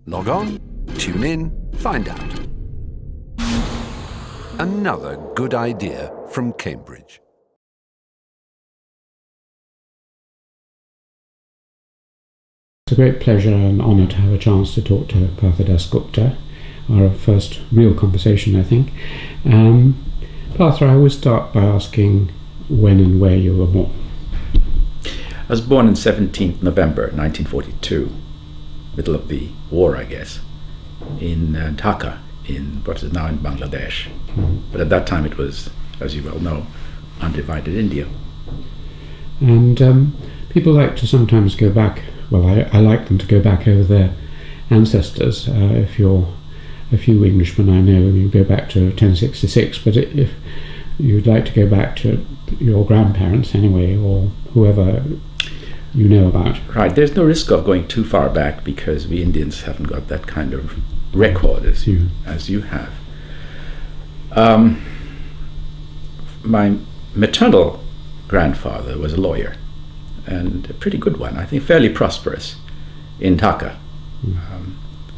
Log on, tune in, find out. Another good idea from Cambridge. It's a great pleasure and honour to have a chance to talk to Partha Dasgupta, our first real conversation, I think. Partha, I always start by asking when and where you were born. I was born on 17th November 1942, middle of the war, I guess, in Dhaka, in what is now in Bangladesh. But at that time it was, as you well know, undivided India. And people like to sometimes go back, well, I like them to go back over their ancestors. If you're a few Englishmen I know, you go back to 1066, but if you'd like to go back to your grandparents anyway, or whoever you know about. Right, there's no risk of going too far back because we Indians haven't got that kind of record as you have. My maternal grandfather was a lawyer, and a pretty good one, I think fairly prosperous, in Dhaka.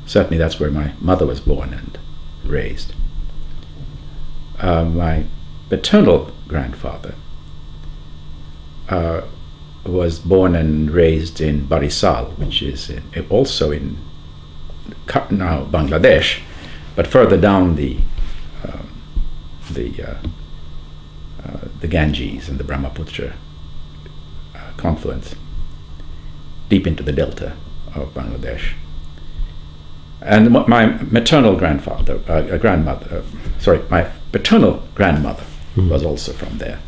Certainly that's where my mother was born and raised. My paternal grandfather was born and raised in Barisal, which is also in now Bangladesh, but further down the Ganges and the Brahmaputra confluence, deep into the delta of Bangladesh. And my maternal grandfather, my paternal grandmother was also from there.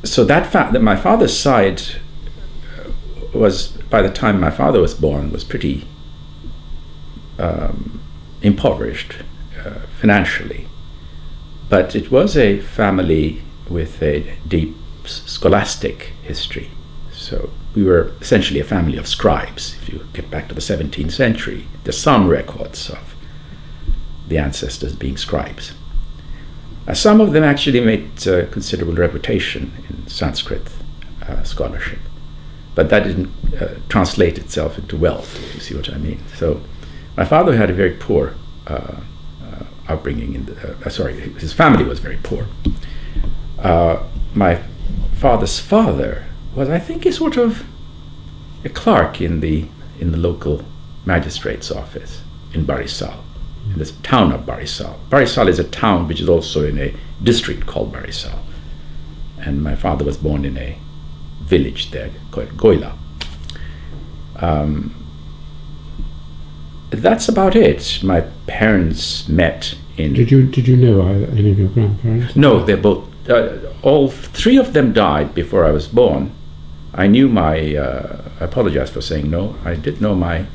So that fact that my father's side was, by the time my father was born, was pretty impoverished financially. But it was a family with a deep scholastic history. So we were essentially a family of scribes. If you get back to the 17th century, there's some records of the ancestors being scribes. Some of them actually made considerable reputation in Sanskrit scholarship, but that didn't translate itself into wealth, if you see what I mean. So my father had a very poor upbringing. His family was very poor. My father's father was, I think, a sort of a clerk in the local magistrate's office in Barisal, in this town of Barisal. Barisal is a town which is also in a district called Barisal. And my father was born in a village there called Goila. That's about it. My parents met in... Did you know any of your grandparents? No, they're both... all three of them died before I was born. I knew I apologize for saying no, I did know my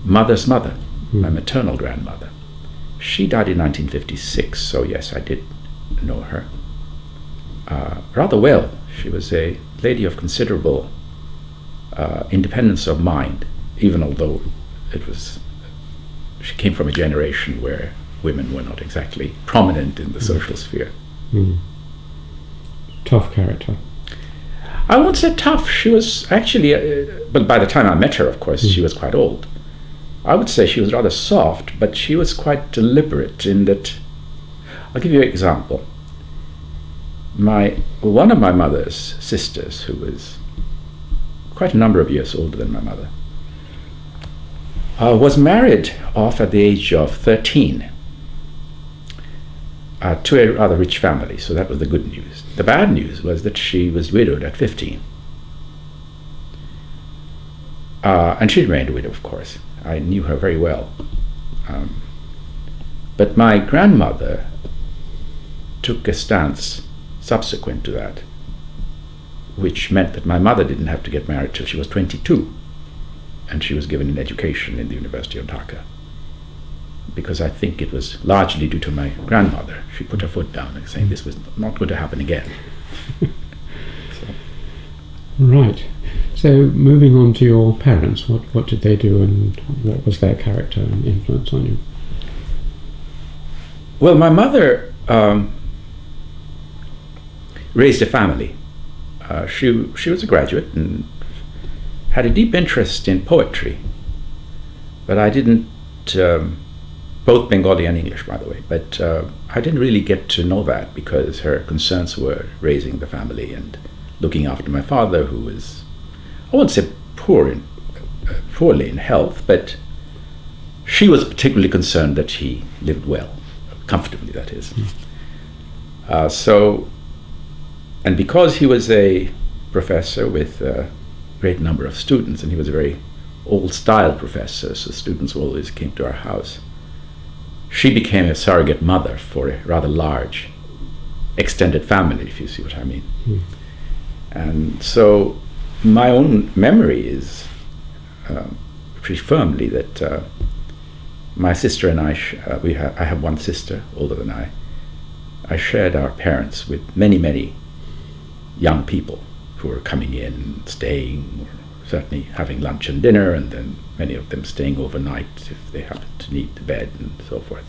mother's mother, my maternal grandmother. She died in 1956, so yes, I did know her. Rather well. She was a lady of considerable independence of mind, even although she came from a generation where women were not exactly prominent in the social sphere. Tough character. I won't say tough. She was actually, but by the time I met her, of course, she was quite old. I would say she was rather soft, but she was quite deliberate in that. I'll give you an example. One of my mother's sisters, who was quite a number of years older than my mother, was married off at the age of 13 to a rather rich family, so that was the good news. The bad news was that she was widowed at 15. And she remained a widow, of course. I knew her very well. But my grandmother took a stance subsequent to that, which meant that my mother didn't have to get married till she was 22, and she was given an education in the University of Dhaka. Because I think it was largely due to my grandmother. She put her foot down and saying this was not going to happen again. Right. So moving on to your parents, what did they do and what was their character and influence on you? Well, my mother raised a family. She was a graduate and had a deep interest in poetry, but I didn't, both Bengali and English, by the way, but I didn't really get to know that because her concerns were raising the family and looking after my father, who was, I won't say poorly in health, but she was particularly concerned that he lived well, comfortably, that is. And because he was a professor with a great number of students, and he was a very old-style professor, so students always came to our house, she became a surrogate mother for a rather large, extended family, if you see what I mean. And so my own memory is pretty firmly that my sister and I have one sister, older than I shared our parents with many, many young people who were coming in, staying, or certainly having lunch and dinner, and then many of them staying overnight if they happened to need the bed and so forth.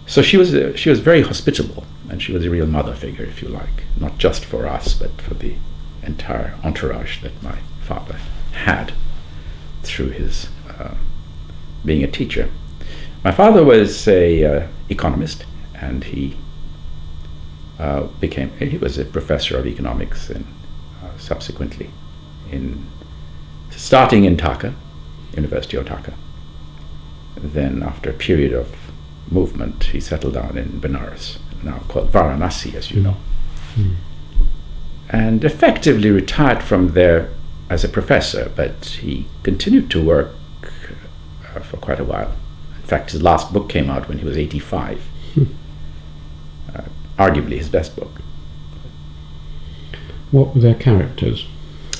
So she was very hospitable, and she was a real mother figure, if you like, not just for us, but for the entire entourage that my father had through his being a teacher. My father was a economist, and he was a professor of economics, and subsequently starting in Dhaka, University of Dhaka. Then after a period of movement, he settled down in Benares, now called Varanasi, as you know, and effectively retired from there as a professor, but he continued to work for quite a while. In fact, his last book came out when he was 85. Arguably his best book. What were their characters,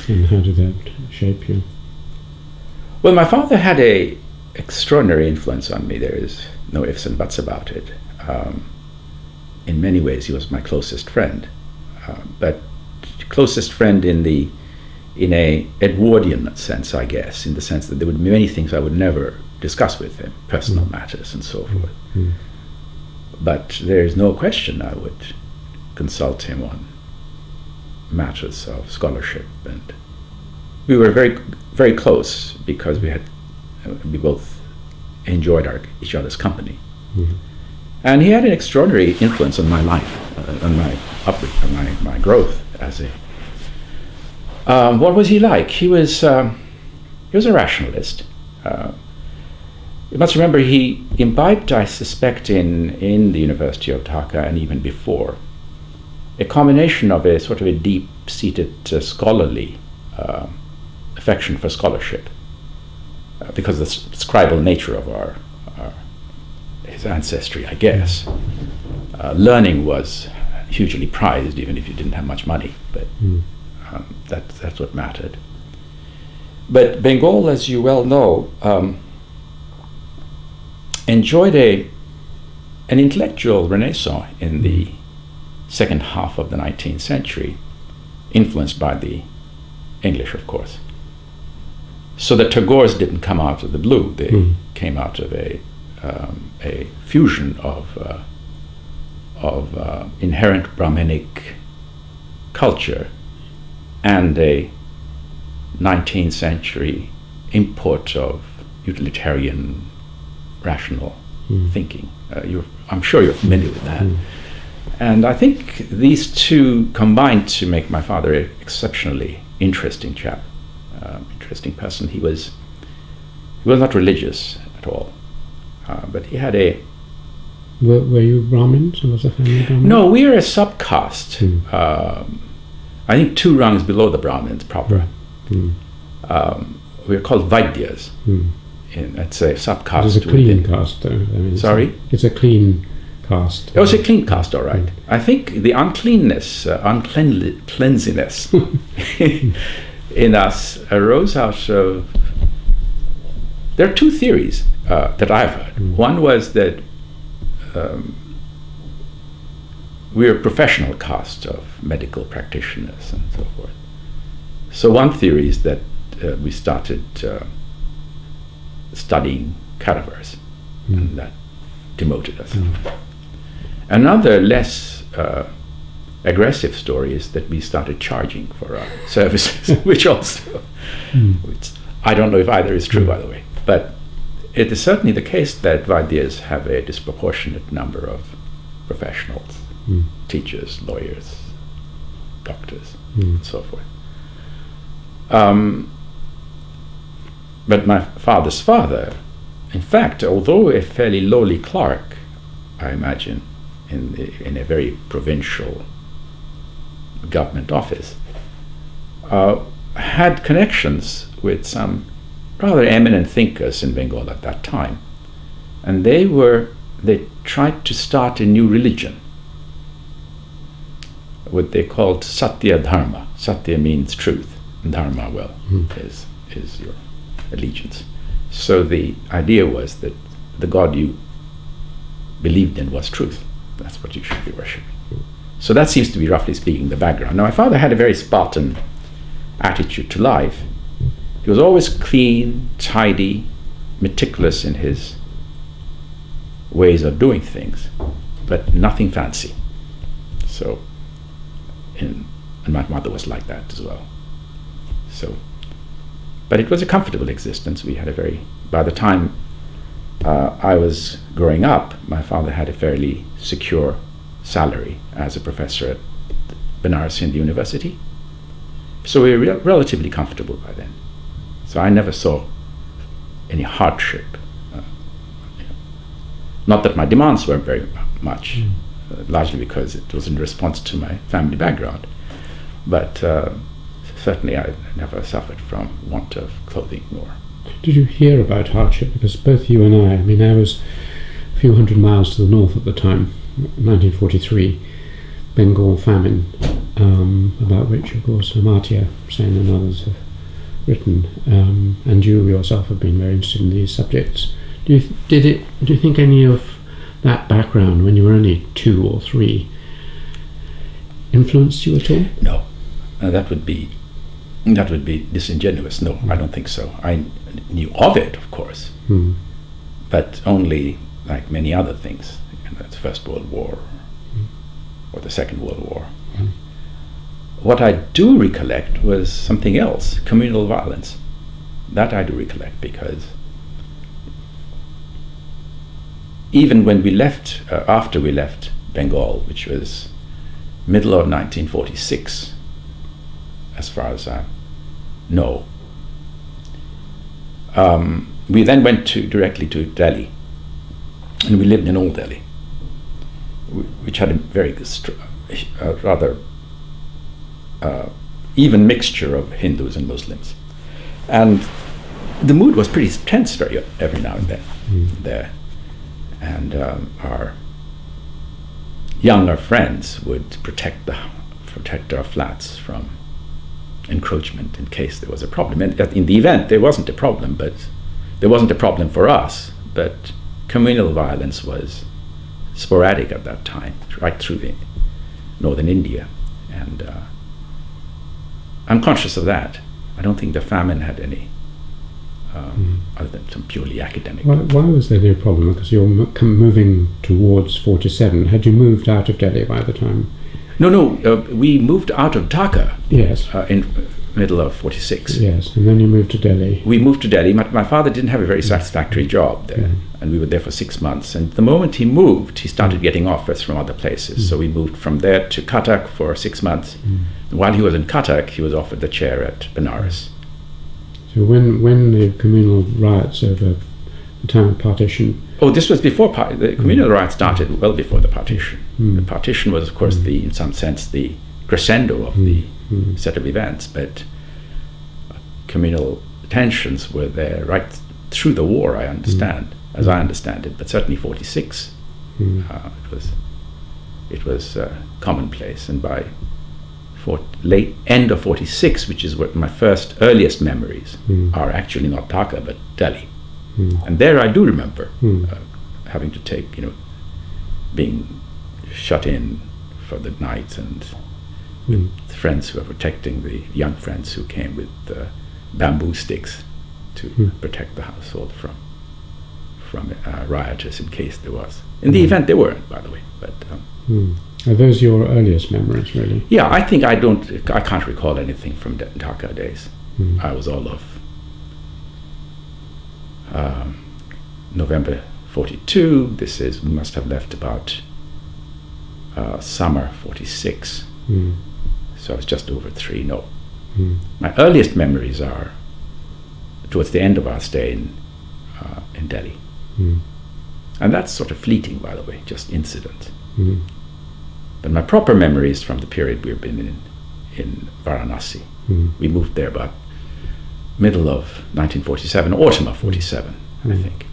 and how did that shape you? Well, my father had a extraordinary influence on me. There is no ifs and buts about it. In many ways, he was my closest friend, but closest friend in a Edwardian sense, I guess, in the sense that there would be many things I would never discuss with him, personal matters and so forth. But there is no question I would consult him on matters of scholarship, and we were very, very close because we both enjoyed each other's company. And he had an extraordinary influence on my life, on my upbringing, on my growth as a. What was he like? He was a rationalist. You must remember he imbibed, I suspect, in the University of Dhaka and even before, a combination of a sort of a deep-seated scholarly affection for scholarship, because of the scribal nature of his ancestry, I guess. Learning was hugely prized, even if you didn't have much money, but that's what mattered. But Bengal, as you well know, enjoyed an intellectual renaissance in the second half of the 19th century, influenced by the English, of course. So the Tagore's didn't come out of the blue. They came out of a fusion of inherent Brahminic culture and a 19th century import of utilitarian rational thinking. I'm sure you're familiar with that. And I think these two combined to make my father an exceptionally interesting chap, interesting person. He was not religious at all, but he had a... Were you Brahmins? Was the family Brahmin? No, we are a subcaste. I think 2 rungs below the Brahmins proper. We are called Vaidyas. It's a subcaste. It's a clean caste, though. I mean, Sorry? It's a clean caste. Oh, it's a clean caste, all right. I think the uncleanliness in us arose out of... There are 2 theories that I've heard. One was that we're a professional caste of medical practitioners and so forth. So one theory is that we started studying cadavers, and that demoted us. Another less aggressive story is that we started charging for our services, which also, which I don't know if either is true, by the way. But it is certainly the case that Vaidyas have a disproportionate number of professionals, teachers, lawyers, doctors, and so forth. But my father's father, in fact, although a fairly lowly clerk, I imagine, in a very provincial government office, had connections with some rather eminent thinkers in Bengal at that time, and they tried to start a new religion, what they called Satya Dharma. Satya means truth, and Dharma, well, is your allegiance. So the idea was that the God you believed in was truth. That's what you should be worshipping. So that seems to be, roughly speaking, the background. Now, my father had a very Spartan attitude to life. He was always clean, tidy, meticulous in his ways of doing things, but nothing fancy. So, and my mother was like that as well. So, but it was a comfortable existence. We had by the time I was growing up, my father had a fairly secure salary as a professor at Benares Hindu University. So we were relatively comfortable by then. So I never saw any hardship. Not that my demands weren't very much, largely because it was in response to my family background. But certainly I never suffered from want of clothing or... Did you hear about hardship? Because both you and I mean, I was a few hundred miles to the north at the time, 1943, Bengal famine, about which, of course, Amartya Sen and others have written, and you yourself have been very interested in these subjects. Do you think any of that background, when you were only 2 or 3, influenced you at all? No, that would be disingenuous. No, I don't think so. I knew of it, of course, but only like many other things, the First World War or the Second World War. What I do recollect was something else, communal violence. That I do recollect, because even when we left, after we left Bengal, which was middle of 1946, as far as I know, we then went directly to Delhi, and we lived in Old Delhi, which had a very rather even mixture of Hindus and Muslims, and the mood was pretty tense every now and then there, and our younger friends would protect our flats from encroachment in case there was a problem. And in the event, there wasn't a problem, but there wasn't a problem for us. But communal violence was sporadic at that time, right through the northern India, and I'm conscious of that. I don't think the famine had any, other than some purely academic. Why was there no problem? Because you're moving towards 47. Had you moved out of Delhi by the time? No, we moved out of Dhaka. Yes. In middle of 46. Yes, and then you moved to Delhi. We moved to Delhi. My father didn't have a very satisfactory job there, and we were there for 6 months. And the moment he moved, he started getting offers from other places. So we moved from there to Cuttack for 6 months. While he was in Cuttack, he was offered the chair at Benares. So when the communal riots over the time of partition... Oh, this was before the communal riots started, well before the partition. The partition was, of course, in some sense, the crescendo of the set of events, but communal tensions were there right through the war, I understand, as I understand it, but certainly 46, it was commonplace, and by end of 46, which is what my earliest memories are, actually not Dhaka, but Delhi. And there I do remember having to take, being shut in for the night, and with friends who were protecting the young friends who came with bamboo sticks to protect the household from rioters in case there was. In the event there weren't, by the way, but Are those your earliest memories, really? Yeah, I think I can't recall anything from Dhaka days. I was all of November 42. We must have left about summer 46. So I was just over 3. No. My earliest memories are towards the end of our stay in Delhi. And that's sort of fleeting, by the way, just incident. But my proper memories from the period we've been in Varanasi. We moved there about middle of 1947, autumn of 47, I think.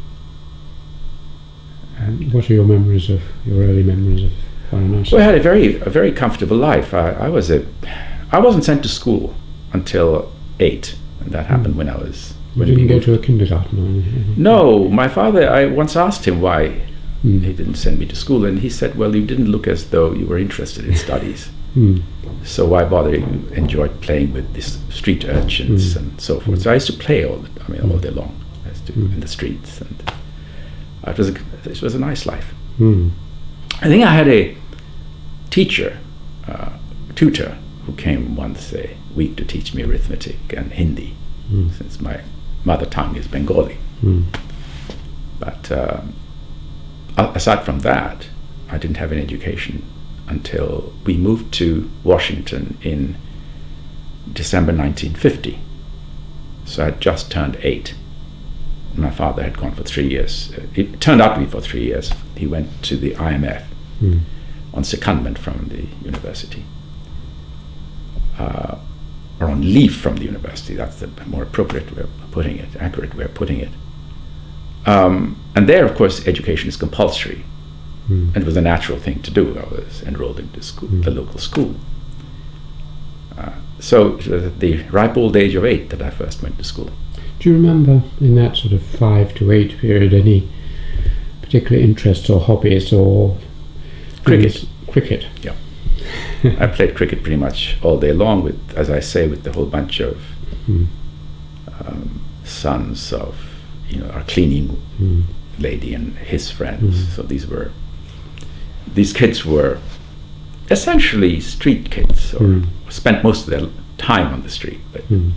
And what are your early memories of Varanasi? Well, I had a very comfortable life. I wasn't sent to school until 8, and that happened when I was. You didn't go to a kindergarten or anything? No, my father. I once asked him why he didn't send me to school, and he said, "Well, you didn't look as though you were interested in studies. So why bother? You enjoyed playing with these street urchins and so forth." So I used to play all day long. I used to in the streets, and it was a nice life. I think I had a tutor who came once a week to teach me arithmetic and Hindi, since my mother tongue is Bengali. But aside from that, I didn't have an education until we moved to Washington in December 1950. So I had just turned 8. My father had gone for 3 years. It turned out to be for 3 years. He went to the IMF on secondment from the university, or on leave from the university. That's the more appropriate way of putting it, accurate way of putting it. And there, of course, education is compulsory, and it was a natural thing to do. I was enrolled into school, the local school. So it was at the ripe old age of 8 that I first went to school. Do you remember in that sort of 5 to 8 period any particular interests or hobbies or Cricket. Cricket. Yeah. I played cricket pretty much all day long with, as I say, with the whole bunch of sons of, our cleaning lady and his friends. So these kids were essentially street kids, or spent most of their time on the street, but on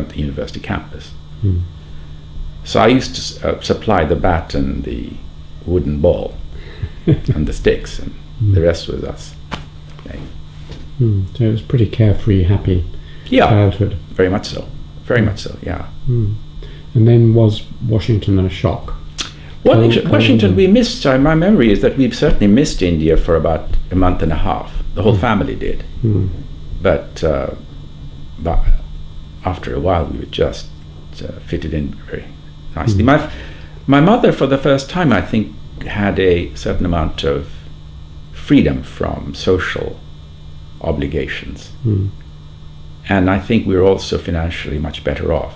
the university campus. So I used to supply the bat and the wooden ball and the sticks, and the rest was us. So it was pretty carefree, happy childhood. Very much so. Very much so, yeah. And then was Washington a shock? Washington, we missed. My memory is that we certainly missed India for about a month and a half. The whole family did. But after a while, we would just fitted in very nicely. My mother, for the first time, I think, had a certain amount of freedom from social obligations. And I think we were also financially much better off.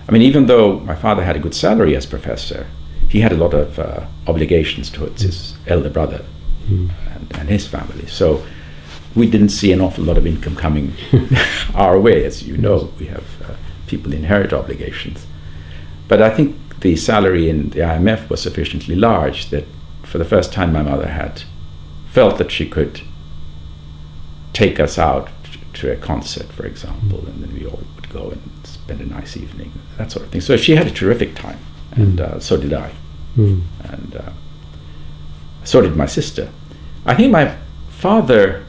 I mean, even though my father had a good salary as professor, he had a lot of obligations towards his elder brother and his family. So we didn't see an awful lot of income coming our way. As you know, we have people inherit obligations. But I think the salary in the IMF was sufficiently large that for the first time my mother had felt that she could take us out to a concert, for example, and then we all would go and spend a nice evening, that sort of thing. So she had a terrific time, and so did I. And so did my sister. I think my father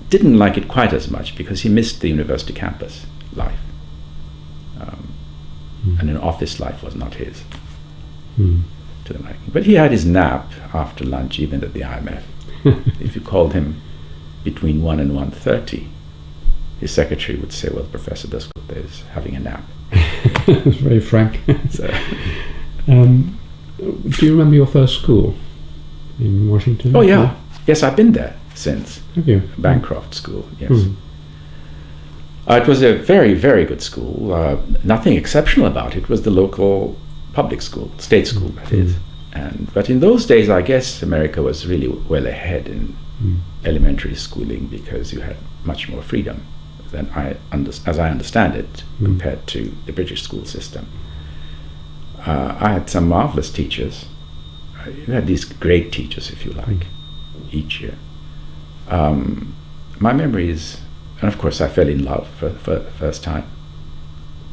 didn't like it quite as much because he missed the university campus life. And an office life was not his to the liking. But he had his nap after lunch, even at the IMF. If you called him between 1 and 1:30, his secretary would say, "Well, Professor Dasgupta is having a nap." That's very frank. So, do you remember your first school in Washington? Oh yeah, yes, I've been there since. Have you? Bancroft School, yes. It was a very, very good school. Nothing exceptional about it. It was the local public school, state school, that is. But in those days, I guess America was really well ahead in elementary schooling because you had much more freedom than as I understand it, compared to the British school system. I had some marvelous teachers. You had these great teachers, if you like. each year. My memory is, and of course I fell in love for the first time.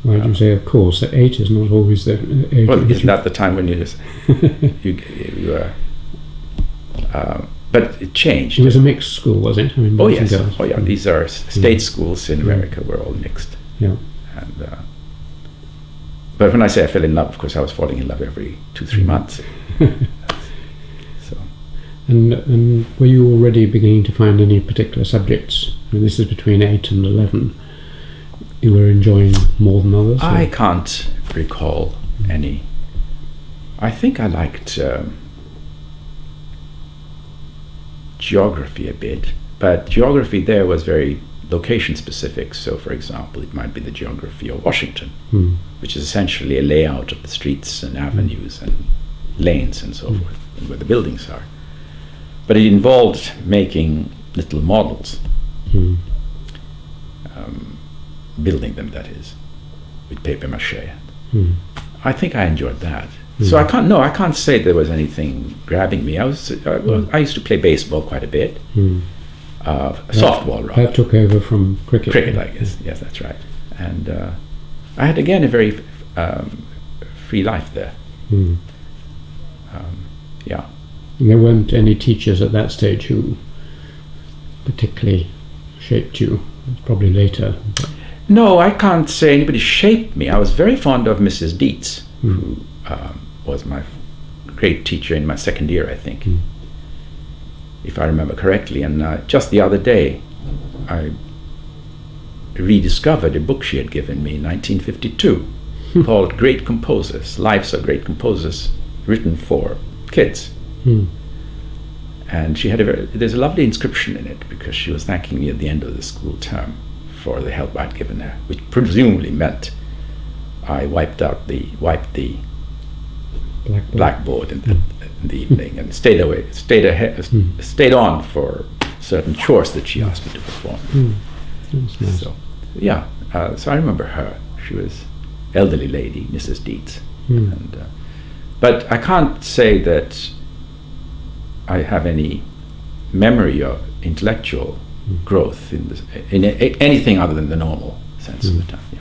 Why do you say of course? 8 is not always the age. Well, isn't that the time when you but it changed. It was a mixed school, was it? I mean, Oh boys and yes. girls. Oh yeah. These are state schools in America. Were all mixed. Yeah. And but when I say I fell in love, of course I was falling in love every 2-3 months. So. And were you already beginning to find any particular subjects? I mean, this is between 8 and 11. You were enjoying more than others? I can't recall any. I think I liked geography a bit, but geography there was very location specific. So, for example, it might be the geography of Washington, which is essentially a layout of the streets and avenues and lanes and so forth, and where the buildings are. But it involved making little models, building them, that is, with paper mache. I think I enjoyed that. So I can't say there was anything grabbing me. I used to play baseball quite a bit, softball rather. That took over from cricket. Cricket, I guess. Yes, that's right. And I had again a very free life there. Yeah. And there weren't any teachers at that stage who particularly shaped you. Probably later. No, I can't say anybody shaped me. I was very fond of Mrs. Dietz, who was my great teacher in my second year, I think, if I remember correctly. And just the other day, I rediscovered a book she had given me in 1952 called Great Composers, Lives of Great Composers, written for kids. And she had there's a lovely inscription in it because she was thanking me at the end of the school term for the help I'd given her, which presumably meant I wiped the blackboard in the evening and stayed on for certain chores that she asked me to perform. That's nice. So, yeah, so I remember her. She was elderly lady, Mrs. Dietz. And, but I can't say that I have any memory of intellectual growth in anything other than the normal sense of the time. Yeah.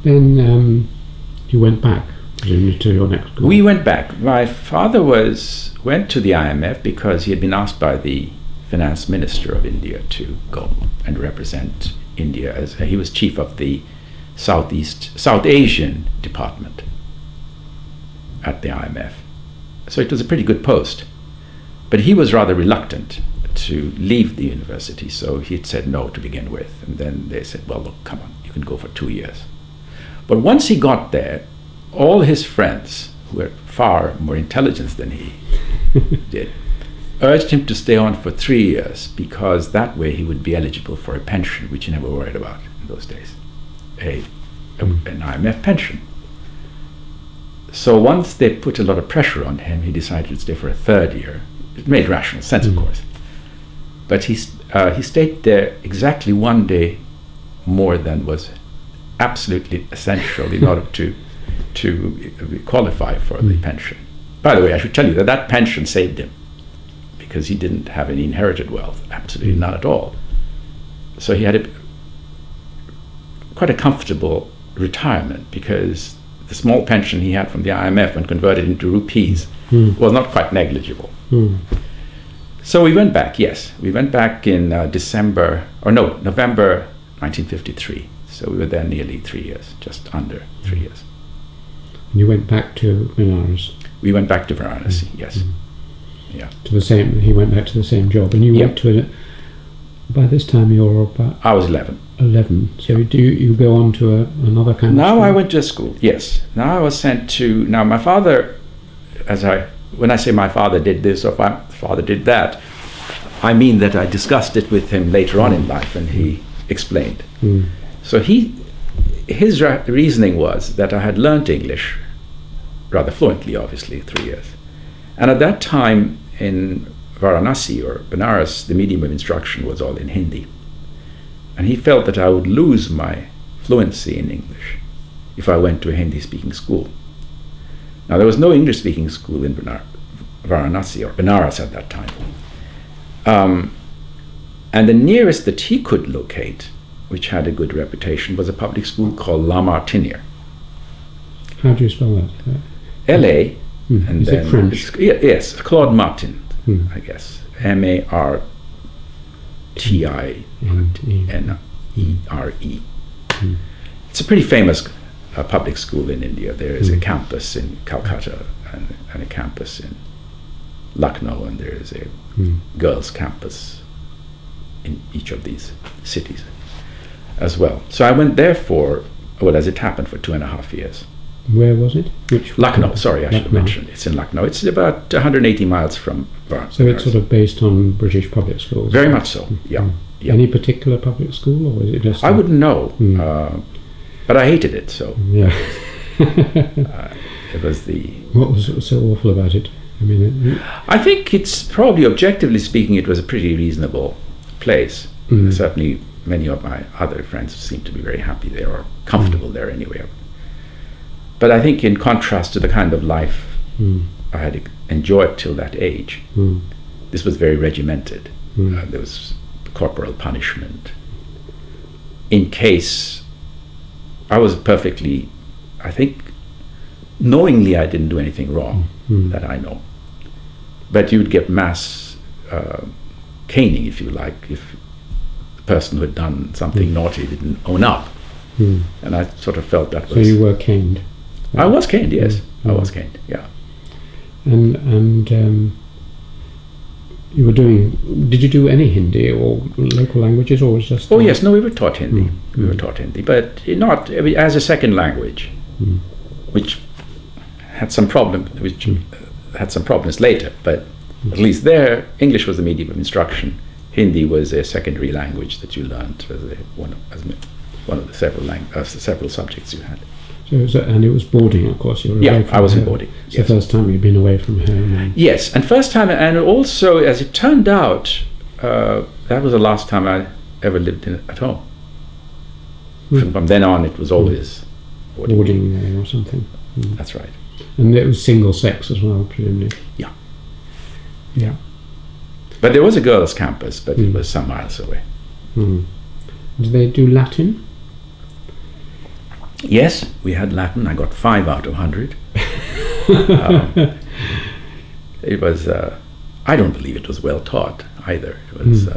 Then you went back, presumably, to your next school. We went back. My father went to the IMF because he had been asked by the finance minister of India to go and represent India as he was chief of the South Asian department at the IMF. So it was a pretty good post. But he was rather reluctant to leave the university, so he had said no to begin with. And then they said, well, look, come on, you can go for 2 years. But once he got there, all his friends, who were far more intelligent than he did, urged him to stay on for 3 years, because that way he would be eligible for a pension, which he never worried about in those days, an IMF pension. So once they put a lot of pressure on him, he decided to stay for a 3rd year. It made rational sense, of course. But he stayed there exactly 1 day more than was absolutely essential in order to qualify for the pension. By the way, I should tell you that pension saved him, because he didn't have any inherited wealth, absolutely none at all. So he had quite a comfortable retirement, because the small pension he had from the IMF, when converted into rupees, was not quite negligible. So we went back, yes. We went back in November 1953. So we were there nearly 3 years, just under 3 years. And you went back to Benares? We went back to Varanasi, yes. Yeah. He went back to the same job. And you went to it, by this time you were about... I was 11. 11. So do you go on to another kind of school? Now I went to a school, yes. Now I was sent to... Now my father, when I say my father did this or my father did that, I mean that I discussed it with him later on in life, and he explained. So his reasoning was that I had learnt English rather fluently, obviously, 3 years. And at that time in Varanasi or Benares, the medium of instruction was all in Hindi. And he felt that I would lose my fluency in English if I went to a Hindi-speaking school. Now, there was no English-speaking school in Varanasi or Benares at that time. And the nearest that he could locate, which had a good reputation, was a public school called La Martiniere. How do you spell that? L.A. and Is then it French? yes, Claude Martin, I guess. Martiniere. It's a pretty famous public school in India. There is a campus in Calcutta and a campus in Lucknow, and there is a girls' campus in each of these cities as well. So I went there for, well, as it happened, for 2.5 years. Where was it? Which Lucknow, sorry, I should have Lucknow. mentioned. It's in Lucknow. It's about 180 miles from Banaras. So it's sort of based on British public schools? Very much so, yeah. Yeah. Any particular public school, or is it just... I wouldn't know, but I hated it, so Yeah. it was the... What was so awful about it? I mean, I think it's probably, objectively speaking, it was a pretty reasonable place. Certainly many of my other friends seemed to be very happy there, or comfortable there anyway. But I think in contrast to the kind of life I had enjoyed till that age, this was very regimented. There was corporal punishment. In case I was perfectly, I think, knowingly I didn't do anything wrong, that I know. But you would get mass caning, if you like, if the person who had done something naughty didn't own up. And I sort of felt that was... so you were caned? I was caned, yes. I was caned, yeah. And you were doing... Did you do any Hindi or local languages, or was it just... Oh yes, no, we were taught Hindi. We were taught Hindi, but not as a second language, which had some problems later. But at least there, English was the medium of instruction. Hindi was a secondary language that you learned as one of the several subjects you had. And it was boarding, of course. You were Yeah, away from I was in home. boarding. It's Yes. the first time you'd been away from home. Yes, and first time, and also, as it turned out, that was the last time I ever lived at home. From then on, it was always Boarding or something. That's right. And it was single sex as well, presumably. Yeah. Yeah. But there was a girls' campus, but it was some miles away. Did they do Latin? Yes, we had Latin. I got 5 out of 100. It was, I don't believe it was well taught either. It was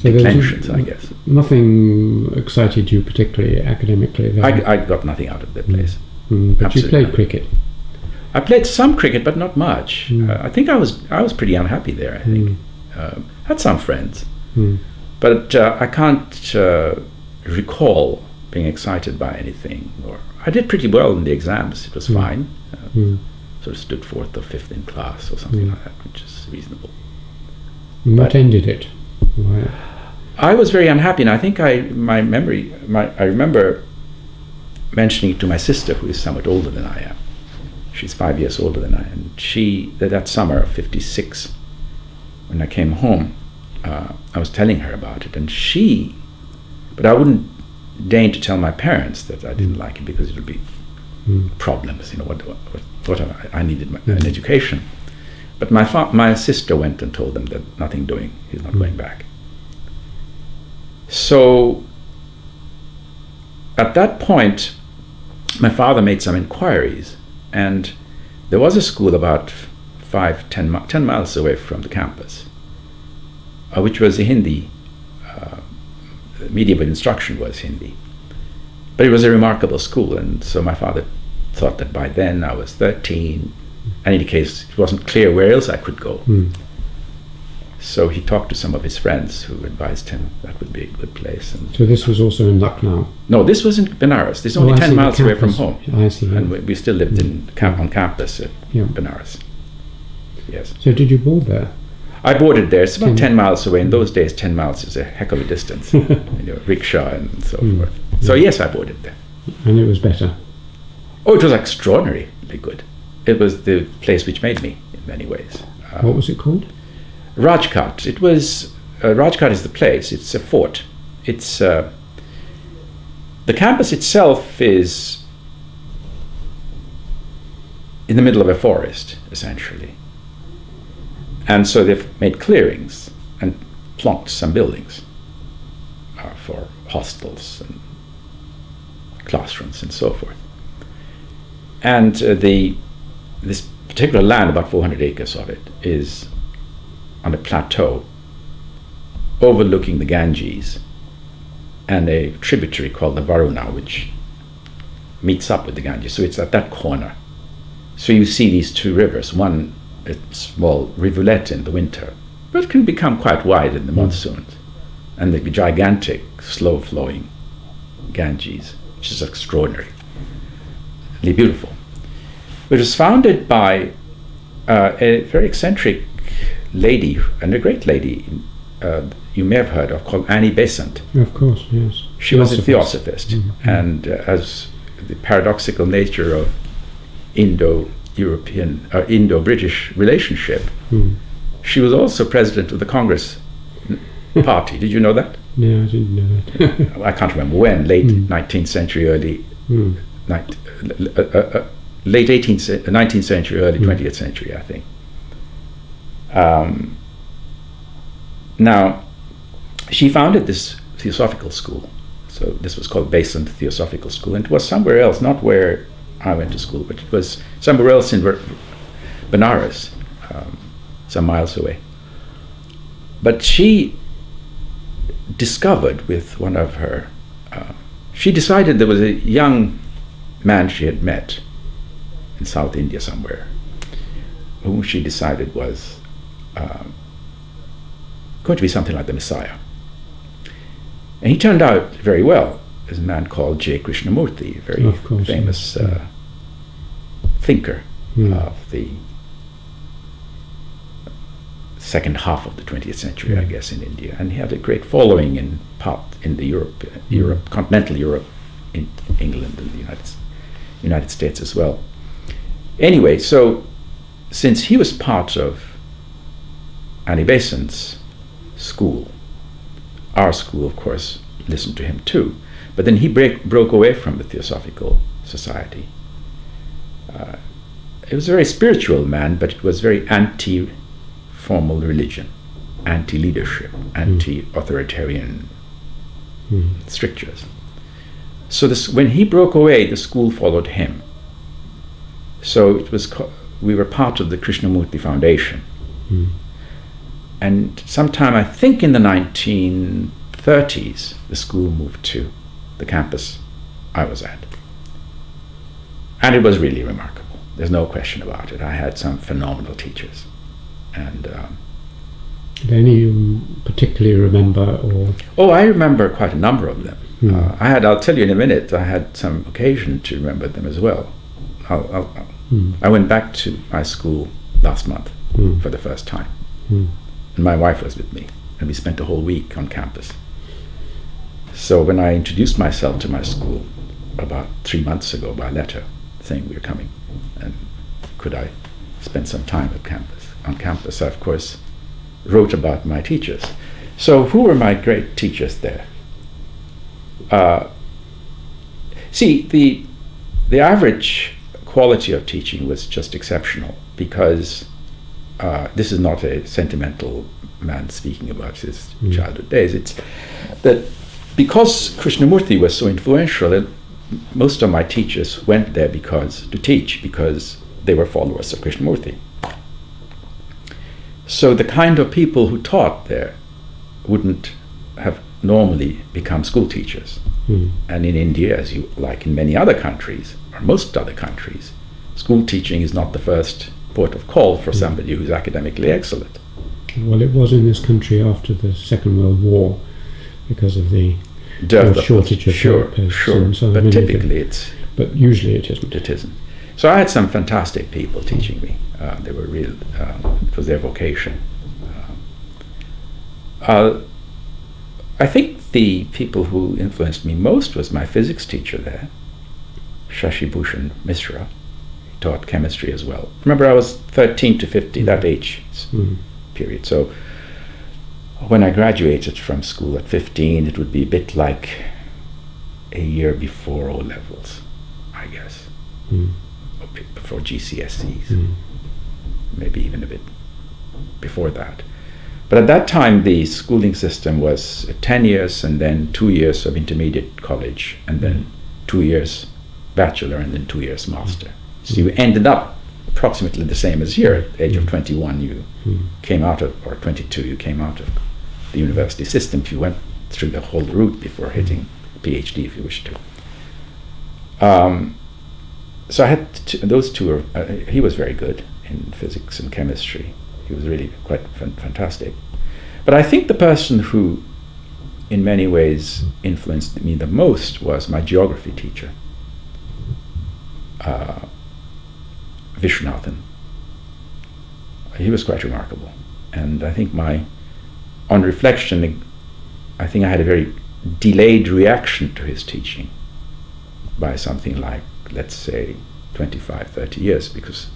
declensions, I guess. Nothing excited you particularly academically then? I got nothing out of that place. But you Absolutely played nothing. cricket? I played some cricket, but not much. I think I was pretty unhappy there, I think. Had some friends. But I can't recall being excited by anything. Or I did pretty well in the exams. It was fine. Sort of stood 4th or 5th in class or something like that, which is reasonable. And what ended it? Why? I was very unhappy, and I think I remember mentioning it to my sister, who is somewhat older than I am. She's 5 years older than I am. And that summer of '56, when I came home, I was telling her about it, and but I wouldn't deign to tell my parents that I didn't like it, because it would be problems, what I needed an education. But my sister went and told them that nothing doing, he's not going back. So at that point, my father made some inquiries, and there was a school about 10 miles away from the campus, which was a Hindi, medium of instruction was Hindi. But it was a remarkable school, and so my father thought that by then I was 13. In any case, it wasn't clear where else I could go. So he talked to some of his friends who advised him that would be a good place. And So this was also in Lucknow? no, this was in Benares. This is only I 10 see, the miles away from campus. home. I see. Yeah. And we still lived on campus at Yeah. Benares. Yes. So did you board there? I boarded there. It's about 10 10 miles away. In those days, 10 miles is a heck of a distance. Rickshaw and so forth. So yes, I boarded there. And it was better? Oh, it was extraordinarily good. It was the place which made me in many ways. What was it called? Rajkat. It was Rajkat is the place. It's a fort. It's the campus itself is in the middle of a forest, essentially. And so they've made clearings and plonked some buildings for hostels and classrooms and so forth. And this particular land, about 400 acres of it, is on a plateau overlooking the Ganges and a tributary called the Varuna, which meets up with the Ganges. So it's at that corner. So you see these two rivers, one a small rivulet in the winter, but it can become quite wide in the monsoons, and the gigantic, slow-flowing Ganges, which is extraordinarily beautiful. It was founded by a very eccentric lady, and a great lady you may have heard of, called Annie Besant. Of course, yes. She was a theosophist, and as the paradoxical nature of Indo-European, Indo-British relationship, she was also president of the Congress Party. Did you know that? No, I didn't know that. I can't remember when. Late 19th century, late 19th century, early 20th century, I think. Now, she founded this theosophical school. So this was called Besant Theosophical School, and it was somewhere else, not where I went to school, but it was somewhere else in Benares, some miles away. But she discovered with one of her, she decided there was a young man she had met in South India somewhere, whom she decided was going to be something like the Messiah. And he turned out very well. There's a man called J. Krishnamurti, a very famous thinker of the second half of the 20th century, I guess, in India. And he had a great following in the continental Europe, in England and the United States as well. Anyway, so since he was part of Annie Besant's school, our school, of course, listened to him too. But then he broke away from the Theosophical Society. He was a very spiritual man, but it was very anti-formal religion, anti-leadership, anti-authoritarian strictures. So when he broke away, the school followed him. So it was we were part of the Krishnamurti Foundation. And sometime, I think in the 1930s, the school moved to the campus I was at. And it was really remarkable. There's no question about it. I had some phenomenal teachers. And any you particularly remember? Oh, I remember quite a number of them. I'll tell you in a minute, I had some occasion to remember them as well. I went back to my school last month for the first time. And my wife was with me, and we spent a whole week on campus. So when I introduced myself to my school about 3 months ago by letter, saying we were coming, and could I spend some time on campus, I of course wrote about my teachers. So who were my great teachers there? See, the average quality of teaching was just exceptional, because this is not a sentimental man speaking about his childhood days. It's that because Krishnamurti was so influential, most of my teachers went there to teach because they were followers of Krishnamurti. So the kind of people who taught there wouldn't have normally become school teachers. And in India, like in many other countries, or most other countries, school teaching is not the first port of call for somebody who's academically excellent. Well, it was in this country after the Second World War, because of the shortage of posts. Sure. But typically but usually it isn't. It isn't. So I had some fantastic people teaching me. They were real. It was their vocation. I think the people who influenced me most was my physics teacher there, Shashi Bhushan Mishra. He taught chemistry as well. Remember, I was 13 to 50, that age period. So when I graduated from school at 15, it would be a bit like a year before O levels, I guess, a bit before GCSEs, maybe even a bit before that. But at that time, the schooling system was 10 years and then 2 years of intermediate college, and then 2 years bachelor, and then 2 years master. So you ended up approximately the same as here. At the age of 21, you came out of, or 22, you came out of the university system if you went through the whole route before hitting PhD, if you wish to. So I had those two. He was very good in physics and chemistry. He was really quite fantastic. But I think the person who, in many ways, influenced me the most was my geography teacher, Viswanathan. He was quite remarkable. And I think on reflection, I think I had a very delayed reaction to his teaching by something like, let's say, 25, 30 years, because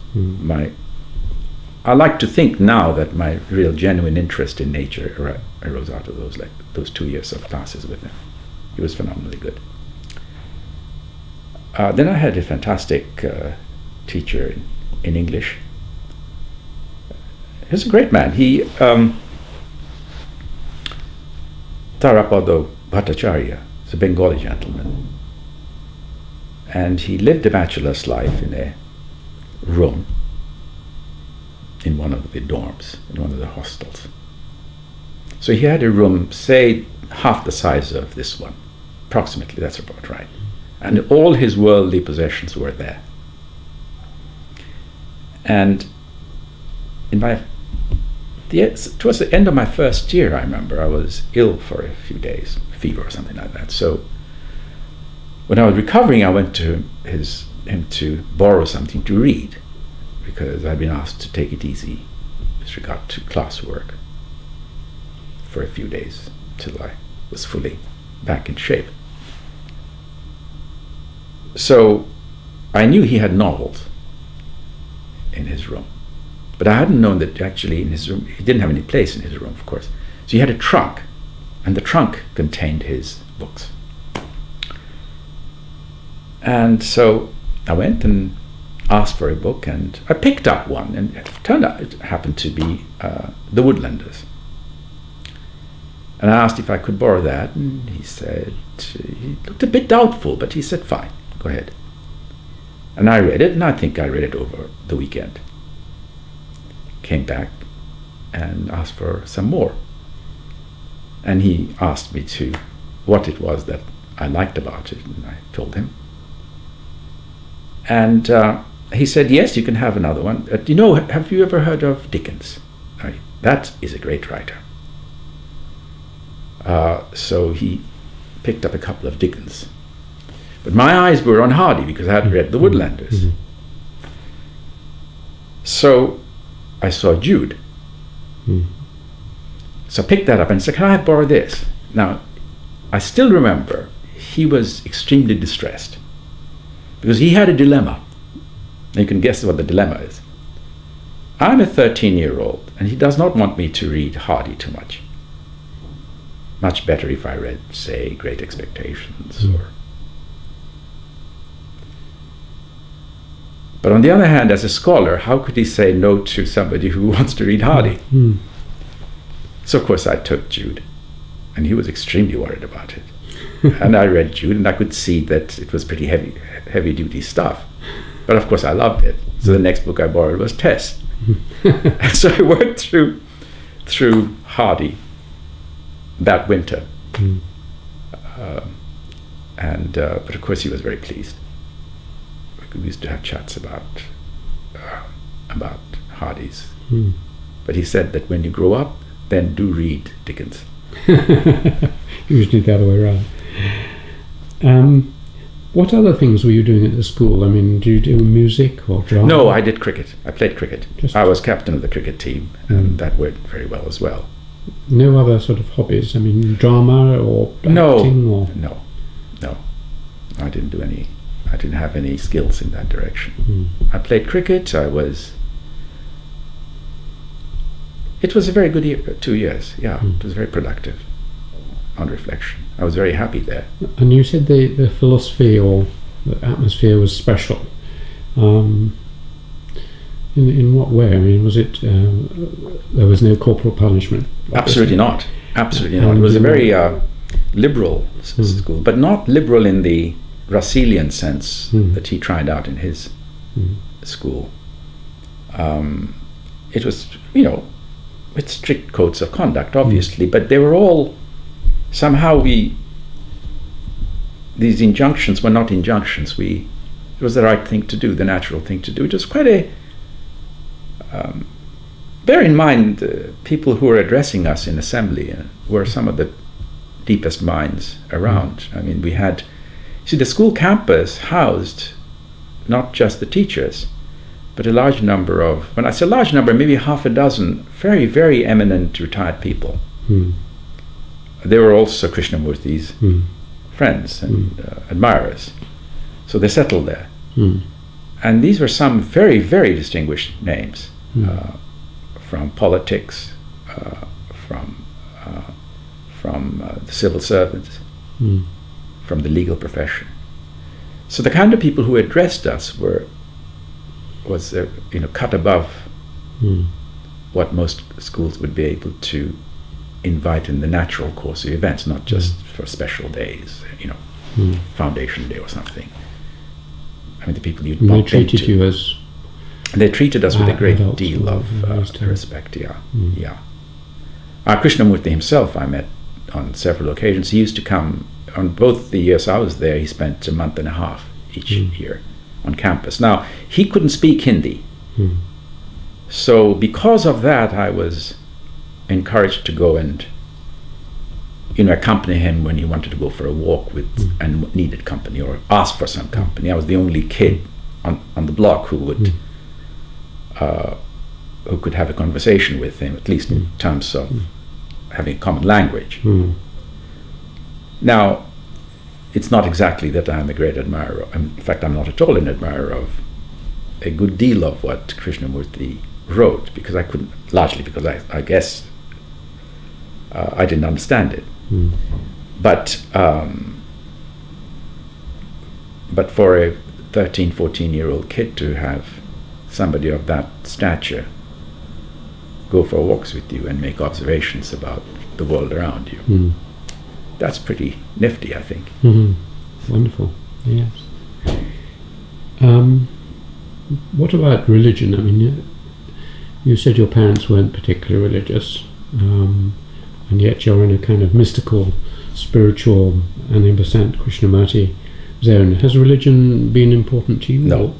I like to think now that my real genuine interest in nature arose out of those 2 years of classes with him. He was phenomenally good. Then I had a fantastic teacher in English. He was a great man. He, Tarapada Bhattacharya, is a Bengali gentleman. And he lived a bachelor's life in a room in one of the dorms, in one of the hostels. So he had a room, say, half the size of this one, approximately, that's about right. And all his worldly possessions were there. And towards the end of my first year, I remember, I was ill for a few days, fever or something like that. So when I was recovering, I went to him to borrow something to read, because I'd been asked to take it easy with regard to classwork for a few days till I was fully back in shape. So I knew he had novels in his room, but I hadn't known that actually in his room, he didn't have any place in his room, of course. So he had a trunk, and the trunk contained his books. And so I went and asked for a book, and I picked up one, and it turned out it happened to be The Woodlanders. And I asked if I could borrow that, and he said, he looked a bit doubtful, but he said, fine, go ahead. And I read it, and I think I read it over the weekend. Came back and asked for some more. And he asked me what it was that I liked about it, and I told him. And he said, yes, you can have another one. Have you ever heard of Dickens? That is a great writer. So he picked up a couple of Dickens. But my eyes were on Hardy, because I had read The Woodlanders. Mm-hmm. So I saw Jude. So I picked that up and said, can I borrow this? Now, I still remember he was extremely distressed, because he had a dilemma. And you can guess what the dilemma is. I'm a 13-year-old, and he does not want me to read Hardy too much. Much better if I read, say, Great Expectations. But on the other hand, as a scholar, how could he say no to somebody who wants to read Hardy? So of course I took Jude, and he was extremely worried about it. And I read Jude, and I could see that it was pretty heavy-duty stuff. But of course I loved it. So the next book I borrowed was Tess. So I worked through Hardy that winter. But of course he was very pleased. We used to have chats about Hardy's. But he said that when you grow up, then do read Dickens. Usually the other way around. What other things were you doing at the school? I mean, do you do music or drama? No, I did cricket. I played cricket. I was captain of the cricket team, and that went very well as well. No other sort of hobbies? I mean, drama or acting? No. I didn't do any. I didn't have any skills in that direction. I played cricket. It was a very good year, 2 years. Yeah, it was very productive. On reflection, I was very happy there. And you said the philosophy or the atmosphere was special. In what way? I mean, was it there was no corporal punishment? Absolutely not. Absolutely not. It was a very liberal school, but not liberal in the Russellian sense that he tried out in his school. It was, with strict codes of conduct, obviously, but they were all somehow these injunctions were not injunctions. It was the right thing to do, the natural thing to do. It was quite a bear in mind, people who were addressing us in assembly were some of the deepest minds around. I mean, the school campus housed not just the teachers, but a large number of, when I say large number, maybe half a dozen very, very eminent retired people. They were also Krishnamurti's friends and admirers. So they settled there. And these were some very, very distinguished names. From politics, from the civil servants, from the legal profession. So the kind of people who addressed us was cut above what most schools would be able to invite in the natural course of events, not just for special days, Foundation Day or something. I mean, the people you'd bump into. They treated you as. They treated us with a great deal of respect. Yeah. Krishnamurti himself, I met on several occasions. He used to come on both the years I was there. He spent a month and a half each year on campus. Now, he couldn't speak Hindi, so because of that, I was encouraged to go and accompany him when he wanted to go for a walk and needed company or asked for some company. I was the only kid on the block who would. Who could have a conversation with him, at least in terms of having a common language. Now, it's not exactly that I'm a great admirer. In fact, I'm not at all an admirer of a good deal of what Krishnamurti wrote, because I couldn't, largely because I guess I didn't understand it. But for a 13, 14-year-old kid to have somebody of that stature go for walks with you and make observations about the world around you, that's pretty nifty, I think. Wonderful, yes. What about religion? I mean, you said your parents weren't particularly religious, and yet you're in a kind of mystical, spiritual, 100% Krishnamurti zone. Has religion been important to you? No.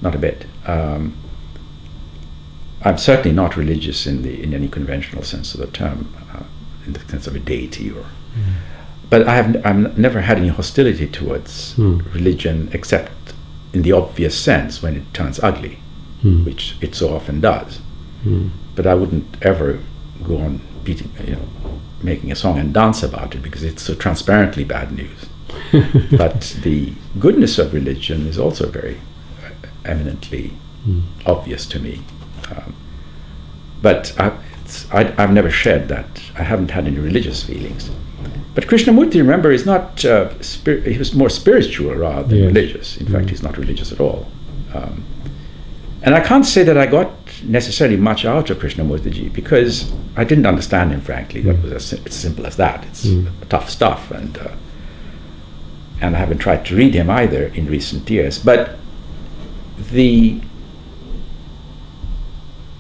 Not a bit. I'm certainly not religious in any conventional sense of the term, in the sense of a deity but I've never had any hostility towards religion, except in the obvious sense when it turns ugly, which it so often does. But I wouldn't ever go on making a song and dance about it, because it's so transparently bad news. But the goodness of religion is also very eminently obvious to me, but I've never shared that. I haven't had any religious feelings. But Krishnamurti, remember, is not he was more spiritual rather than religious. In fact, he's not religious at all. And I can't say that I got necessarily much out of Krishnamurti, because I didn't understand him, frankly. That was it's simple as that. It's tough stuff, and I haven't tried to read him either in recent years. But you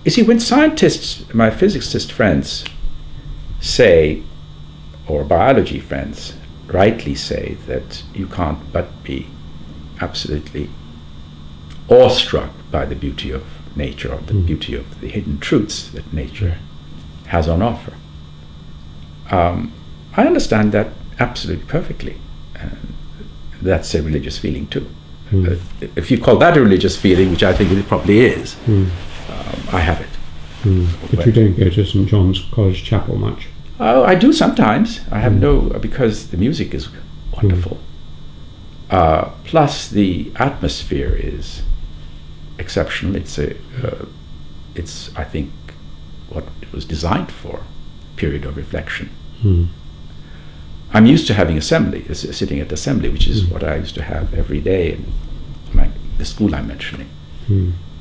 see, when scientists, my physicist friends say, or biology friends rightly say, that you can't but be absolutely awestruck by the beauty of nature, or the beauty of the hidden truths that nature has on offer. I understand that absolutely perfectly. And that's a religious feeling too. If you call that a religious feeling, which I think it probably is, I have it. But you don't go to St. John's College Chapel much? Oh, I do sometimes. I have because the music is wonderful. Plus the atmosphere is exceptional. It's I think what it was designed for, period of reflection. I'm used to having assembly, sitting at assembly, which is what I used to have every day in the school I'm mentioning,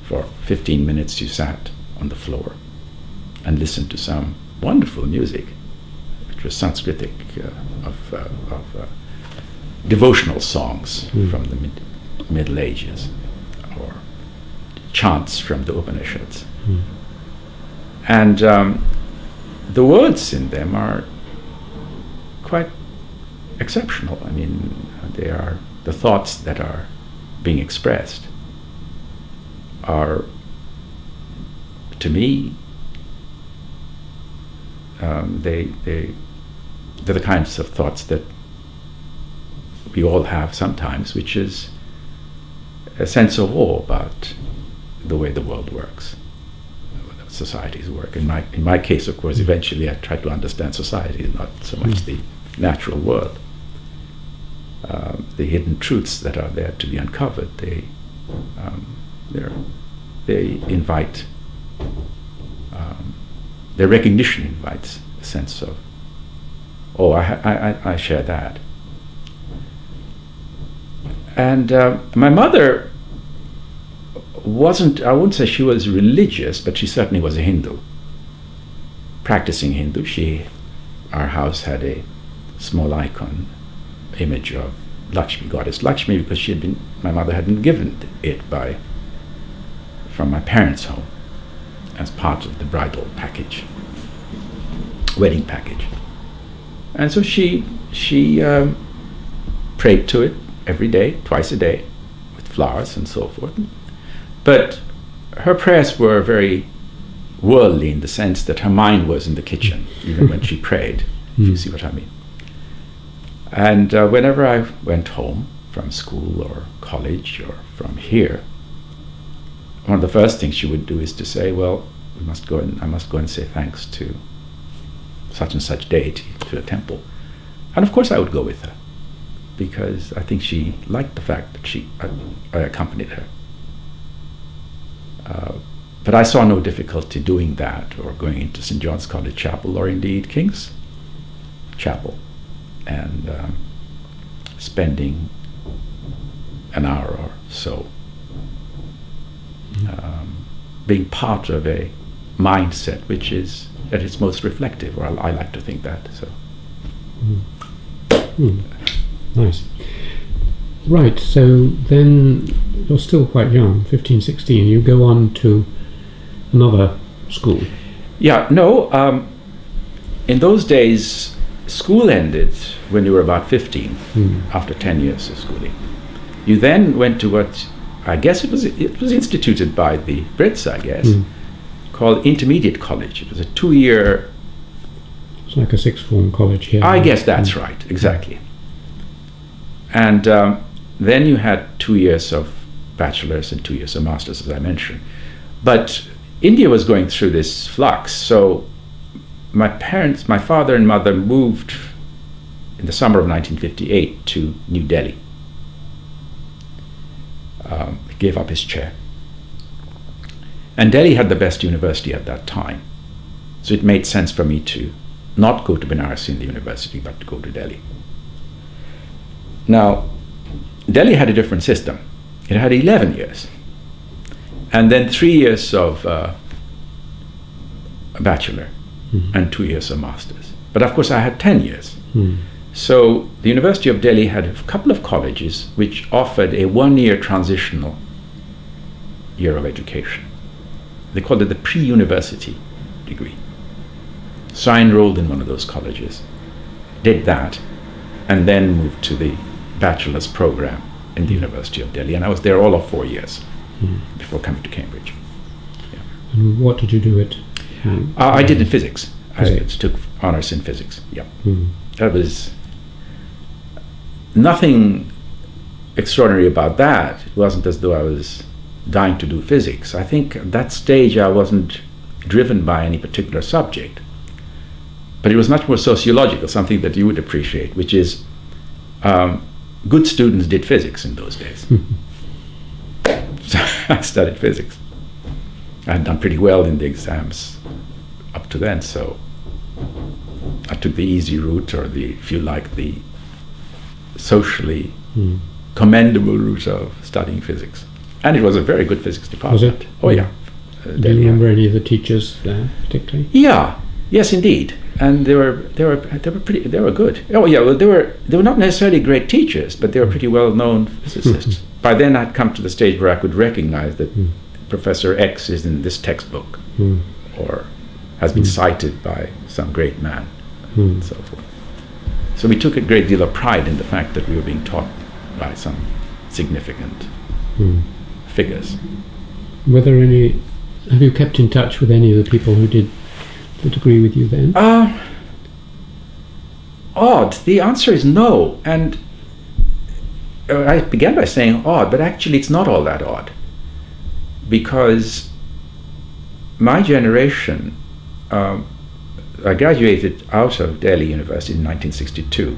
For 15 minutes you sat on the floor and listened to some wonderful music, which was Sanskritic devotional songs from the Middle Ages, or chants from the Upanishads. And the words in them are quite exceptional. I mean, they are the thoughts that are being expressed are, to me, they're the kinds of thoughts that we all have sometimes, which is a sense of awe about the way the world works, societies work. In my case, of course, eventually I try to understand society, not so much the natural world. The hidden truths that are there to be uncovered, they invite, their recognition invites a sense of, oh, I share that. And my mother wasn't, I wouldn't say she was religious, but she certainly was a Hindu, practicing Hindu. Our house had a small icon, image of Lakshmi, goddess Lakshmi, because my mother had been given it from my parents' home as part of the bridal package, wedding package. And so she prayed to it every day, twice a day, with flowers and so forth. But her prayers were very worldly, in the sense that her mind was in the kitchen, even when she prayed, if you see what I mean. And whenever I went home from school or college or from here, one of the first things she would do is to say, well, I must go and say thanks to such and such deity, to a temple. And of course I would go with her, because I think she liked the fact that I accompanied her. But I saw no difficulty doing that, or going into St. John's College Chapel, or indeed King's Chapel, and spending an hour or so being part of a mindset which is at its most reflective, or I like to think that. So. Nice. Right, so then you're still quite young, 15, 16. You go on to another school. Yeah, no. In those days, school ended when you were about 15, after 10 years of schooling. You then went to what, I guess it was instituted by the Brits, I guess, called intermediate college. It was a 2-year... It's like a sixth form college here. I guess that's right, exactly. And then you had 2 years of bachelor's and 2 years of master's, as I mentioned. But India was going through this flux, so my father and mother moved in the summer of 1958 to New Delhi. He gave up his chair. And Delhi had the best university at that time. So it made sense for me to not go to Benares in the university, but to go to Delhi. Now, Delhi had a different system. It had 11 years. And then 3 years of a bachelor and 2 years of master's. But of course I had 10 years. So the University of Delhi had a couple of colleges which offered a 1-year transitional year of education. They called it the pre-university degree. So I enrolled in one of those colleges, did that, and then moved to the bachelor's program in the University of Delhi. And I was there all of 4 years before coming to Cambridge. Yeah. And what did you do at? I did in physics. I took honors in physics. Yeah. That was nothing extraordinary about that. It wasn't as though I was dying to do physics. I think at that stage I wasn't driven by any particular subject. But it was much more sociological, something that you would appreciate, which is good students did physics in those days. So I studied physics. I had done pretty well in the exams up to then, so I took the easy route, or if you like, the socially commendable route of studying physics. And it was a very good physics department. Was it? Oh, yeah. Do you remember any of the teachers there particularly? Yeah. Yes, indeed. And they were good. Oh yeah, well they were not necessarily great teachers, but they were pretty well known physicists. By then I'd come to the stage where I could recognize that Professor X is in this textbook, or has been cited by some great man, and so forth. So we took a great deal of pride in the fact that we were being taught by some significant figures. Were there any? Have you kept in touch with any of the people who did the degree with you then? Odd. The answer is no. And I began by saying odd, but actually it's not all that odd. Because my generation, I graduated out of Delhi University in 1962.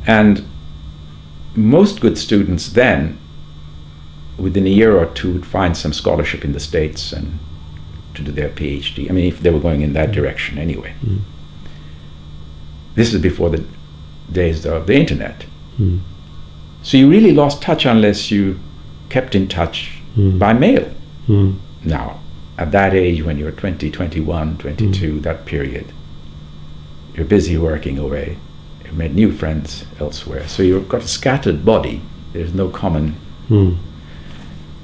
And most good students then, within a year or two, would find some scholarship in the States and to do their PhD. I mean, if they were going in that direction anyway. This is before the days of the internet. So you really lost touch unless you kept in touch by mail. Now, at that age, when you're 20, 21, 22, that period, you're busy working away. You've made new friends elsewhere. So you've got a scattered body. There's no common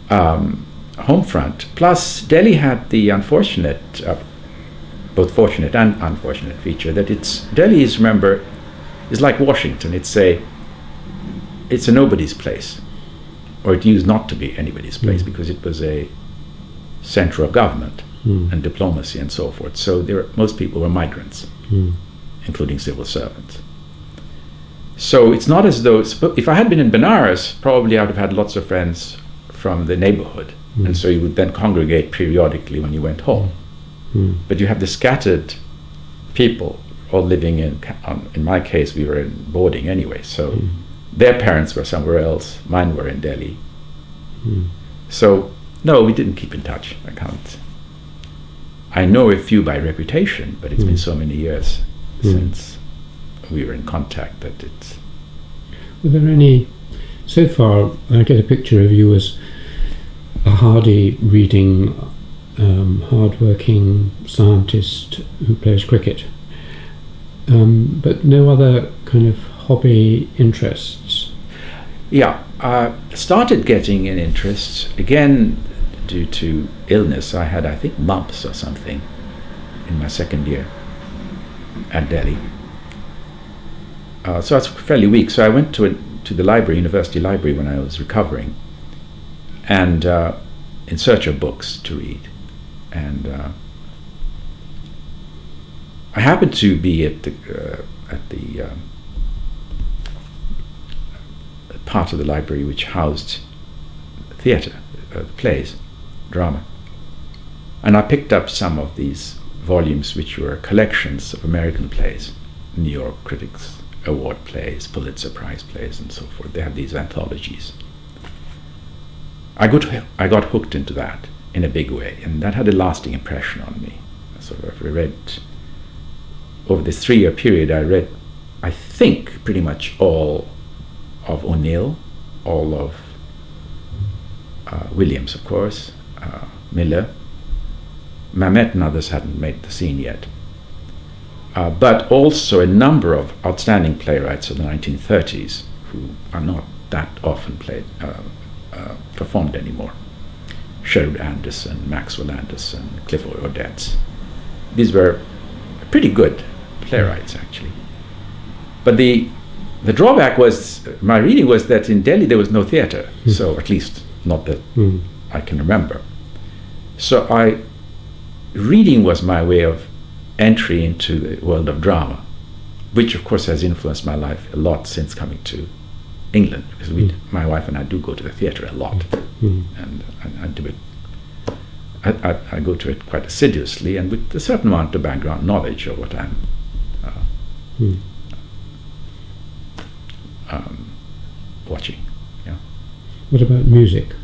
home front. Plus, Delhi had the unfortunate, both fortunate and unfortunate feature that Delhi is, remember, is like Washington. It's a nobody's place, or it used not to be anybody's place because it was a center of government and diplomacy and so forth. So most people were migrants, including civil servants. So it's not as though, if I had been in Benares, probably I would have had lots of friends from the neighborhood. And so you would then congregate periodically when you went home. But you have the scattered people all living in my case, we were in boarding anyway. So their parents were somewhere else. Mine were in Delhi. So no, we didn't keep in touch. I know a few by reputation, but it's been so many years since we were in contact that it's... Were there any... So far, I get a picture of you as a hardy, reading, hard-working scientist who plays cricket, but no other kind of hobby interests. Yeah, started getting an interest again due to illness. I had, I think, mumps or something in my second year at Delhi. So I was fairly weak. So I went to the library, university library, when I was recovering, and in search of books to read. And I happened to be at the part of the library which housed theatre, plays, drama. And I picked up some of these volumes which were collections of American plays, New York Critics Award plays, Pulitzer Prize plays, and so forth. They have these anthologies. I got hooked into that in a big way, and that had a lasting impression on me. So I read, over this 3-year period, I read, I think, pretty much all of O'Neill, all of Williams, of course, Miller. Mamet and others hadn't made the scene yet. But also a number of outstanding playwrights of the 1930s who are not that often performed anymore. Sherwood Anderson, Maxwell Anderson, Clifford Odets. These were pretty good playwrights, actually. But the drawback was, my reading was that in Delhi there was no theatre, so at least not that I can remember. So reading was my way of entry into the world of drama, which of course has influenced my life a lot since coming to England, because my wife and I do go to the theatre a lot, and I do it. I go to it quite assiduously, and with a certain amount of background knowledge of what I'm watching. Yeah. What about music?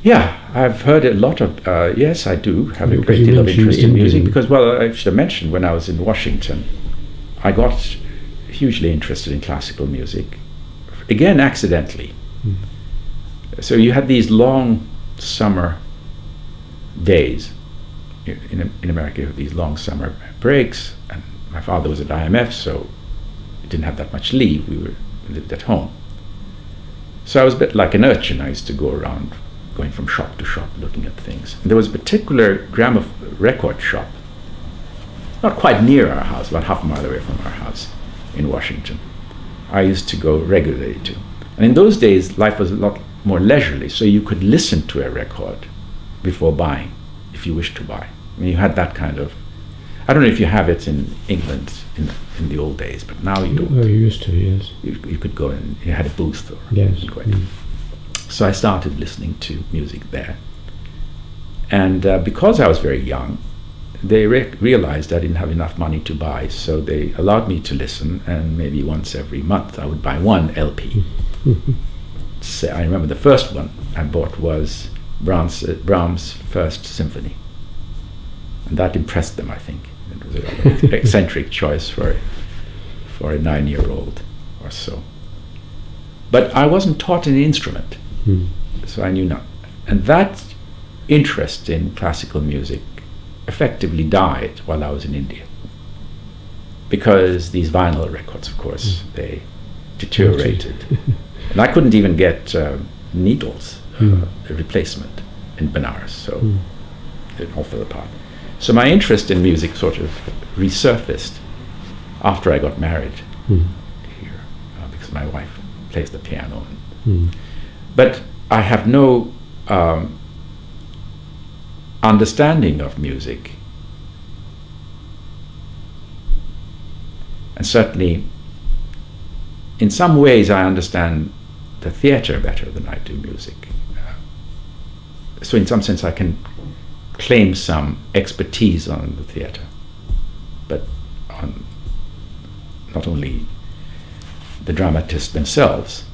Yeah, I've heard a lot of, yes, I do have a great deal of interest in music, because, well, I should have mentioned when I was in Washington, I got hugely interested in classical music, again accidentally. So you had these long summer days. In America, you have these long summer breaks, and my father was at IMF, so we didn't have that much leave. We lived at home. So I was a bit like an urchin. I used to go around, going from shop to shop, looking at things. And there was a particular record shop, not quite near our house, about half a mile away from our house in Washington. I used to go regularly to. And in those days, life was a lot more leisurely, so you could listen to a record before buying, if you wished to buy. I mean, you had that kind of, I don't know if you have it in England in the old days, but now you don't. Oh, you used to, yes. You could go and you had a booth. Or yes. So I started listening to music there. And because I was very young, they realized I didn't have enough money to buy, so they allowed me to listen, and maybe once every month I would buy one LP. So I remember the first one I bought was Brahms' First Symphony. And that impressed them, I think. It was a rather eccentric choice for a 9-year-old or so. But I wasn't taught an instrument, so I knew not. And that interest in classical music effectively died while I was in India. Because these vinyl records, of course, they deteriorated. And I couldn't even get needles, a replacement in Benares, so it all fell apart. So my interest in music sort of resurfaced after I got married here, because my wife plays the piano. But I have no understanding of music, and certainly in some ways I understand the theatre better than I do music. So in some sense I can claim some expertise on the theatre, but on not only the dramatists themselves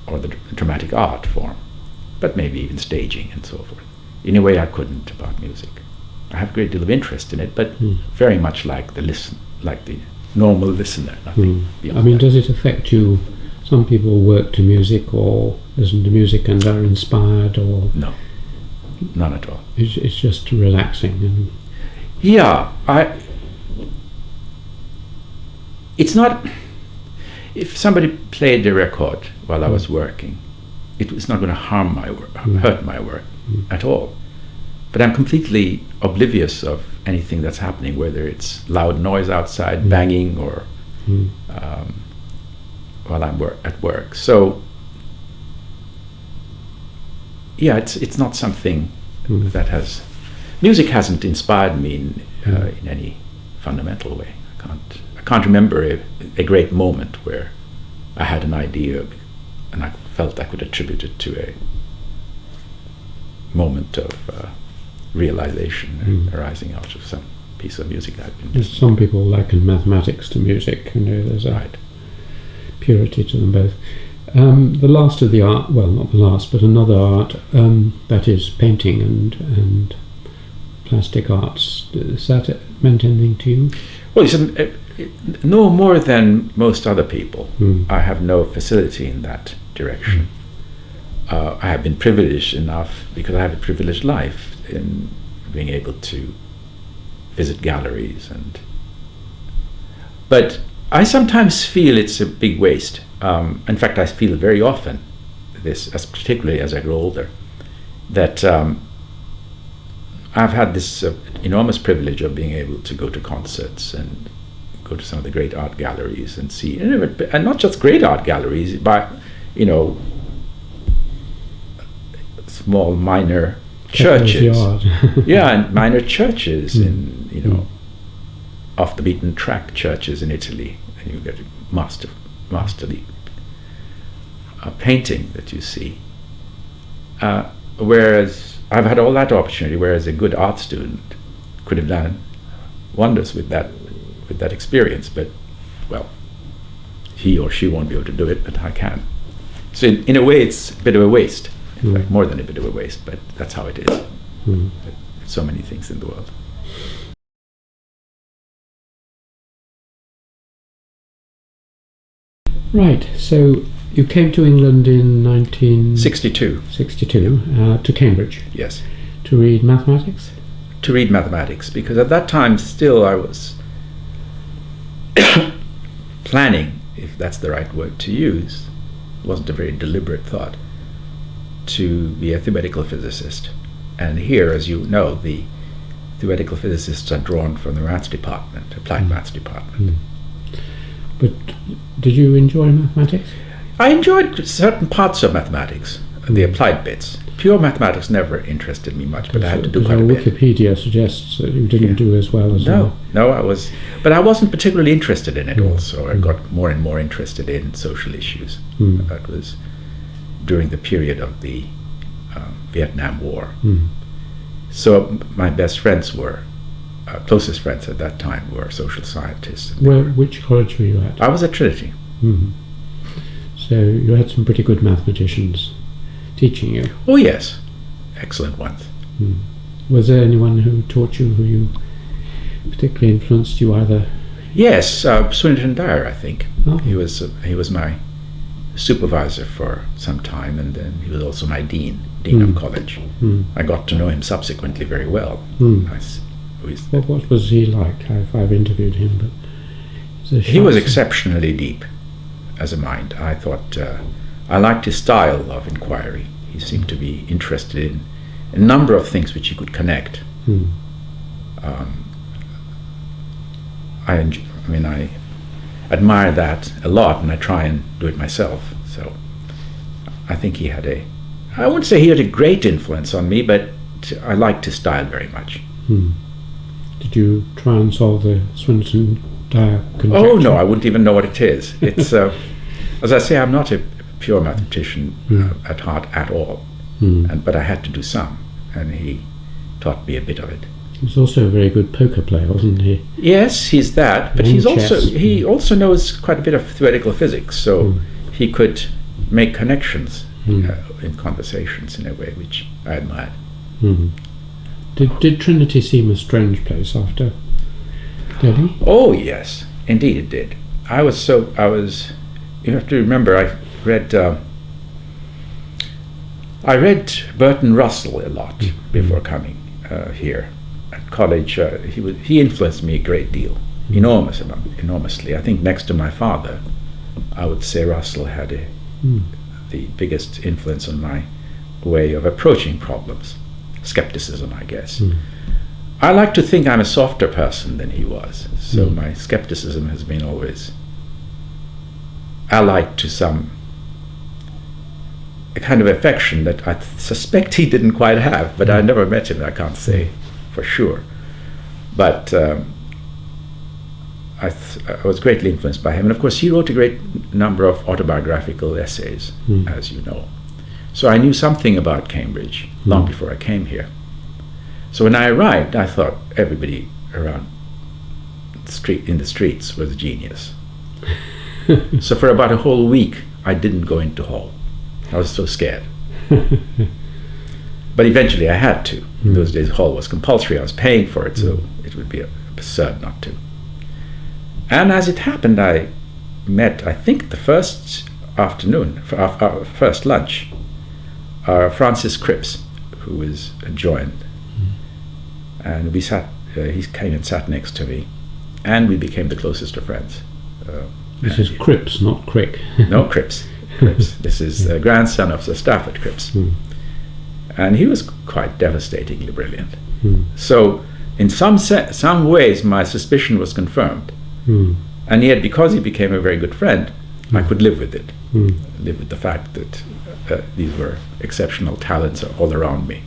or the dramatic art form, but maybe even staging and so forth. In a way I couldn't about music. I have a great deal of interest in it, but very much like the normal listener, nothing beyond I mean, that. does it affect you? Some people work to music or listen to music and are inspired, or No, none at all. it's just relaxing. And Yeah, it's not. If somebody played a record while I was working, it was not going to harm my work, hurt my work at all. But I'm completely oblivious of anything that's happening, whether it's loud noise outside, banging, or while I'm at work. So, yeah, it's not something that has. Music hasn't inspired me in any fundamental way. I can't remember a great moment where I had an idea and I felt I could attribute it to a moment of realization arising out of some piece of music I've been listening some people liken mathematics to music. You know, there's a Right. purity to them both. The last of the art, well, not the last, but another art, that is painting and plastic arts. Has that meant anything to you? Well, no more than most other people. I have no facility in that direction. I have been privileged enough, because I have a privileged life, in being able to visit galleries, but I sometimes feel it's a big waste. In fact, I feel very often this, particularly as I grow older, that I've had this enormous privilege of being able to go to concerts and go to some of the great art galleries and see, and not just great art galleries, but small minor churches. Yeah, and minor churches in off the beaten track churches in Italy, and you get masterly painting that you see. Whereas I've had all that opportunity, whereas a good art student could have done wonders with that experience, but well, he or she won't be able to do it, but I can. So in a way, it's a bit of a waste. In fact, more than a bit of a waste, but that's how it is. So many things in the world. Right, so You came to England in 1962 62. to Cambridge Yes. to read mathematics? To read mathematics, because at that time still I was planning, if that's the right word to use, it wasn't a very deliberate thought, to be a theoretical physicist. And here, as you know, the theoretical physicists are drawn from the maths department, applied maths department. But did you enjoy mathematics? I enjoyed certain parts of mathematics, the applied bits. Pure mathematics never interested me much, but I had to do quite a bit. Wikipedia suggests that you didn't do as well as No, but I wasn't particularly interested in it also. I got more and more interested in social issues. That was during the period of the Vietnam War. So my best friends were, closest friends at that time were social scientists. Which college were you at? I was at Trinity. So you had some pretty good mathematicians teaching you. Oh yes, excellent ones. Was there anyone who taught you, who you particularly influenced you either? Yes, Swinnerton Dyer, I think. Oh. He was my supervisor for some time, and then he was also my dean of college. I got to know him subsequently very well. What was he like? I've interviewed him, but he was exceptionally deep as a mind. I thought I liked his style of inquiry. He seemed to be interested in a number of things which he could connect. I admire that a lot, and I try and do it myself. So I think he had I wouldn't say he had a great influence on me, but I liked his style very much. Did you try and solve the Swinnerton-Dyer conjecture? Oh no, I wouldn't even know what it is. It's as I say, I'm not a pure mathematician at heart at all, but I had to do some, and he taught me a bit of it. He was also a very good poker player, wasn't he? Yes, he's that, but he also knows quite a bit of theoretical physics, so he could make connections in conversations in a way which I admired. Did Trinity seem a strange place after Delhi? Oh yes, indeed it did. You have to remember, I read Bertrand Russell a lot before coming here. At college, he influenced me a great deal, enormously. I think next to my father, I would say Russell had the biggest influence on my way of approaching problems. Skepticism, I guess. I like to think I'm a softer person than he was, so my skepticism has been always allied to a kind of affection that I suspect he didn't quite have, but I never met him, I can't say for sure. But I was greatly influenced by him, and of course he wrote a great number of autobiographical essays, as you know. So I knew something about Cambridge long before I came here. So when I arrived, I thought everybody around in the streets was a genius. So for about a whole week, I didn't go into hall. I was so scared. But eventually I had to. In those days, hall was compulsory. I was paying for it, so it would be absurd not to. And as it happened, I met, I think, the first afternoon, first lunch, Francis Cripps, who was joined. And we sat, he came and sat next to me, and we became the closest of friends. This is Cripps, not Crick. No, Cripps. This is a grandson of Sir Stafford Cripps. And he was quite devastatingly brilliant. So in some ways my suspicion was confirmed. And yet, because he became a very good friend, I could live with it. Live with the fact that these were exceptional talents all around me.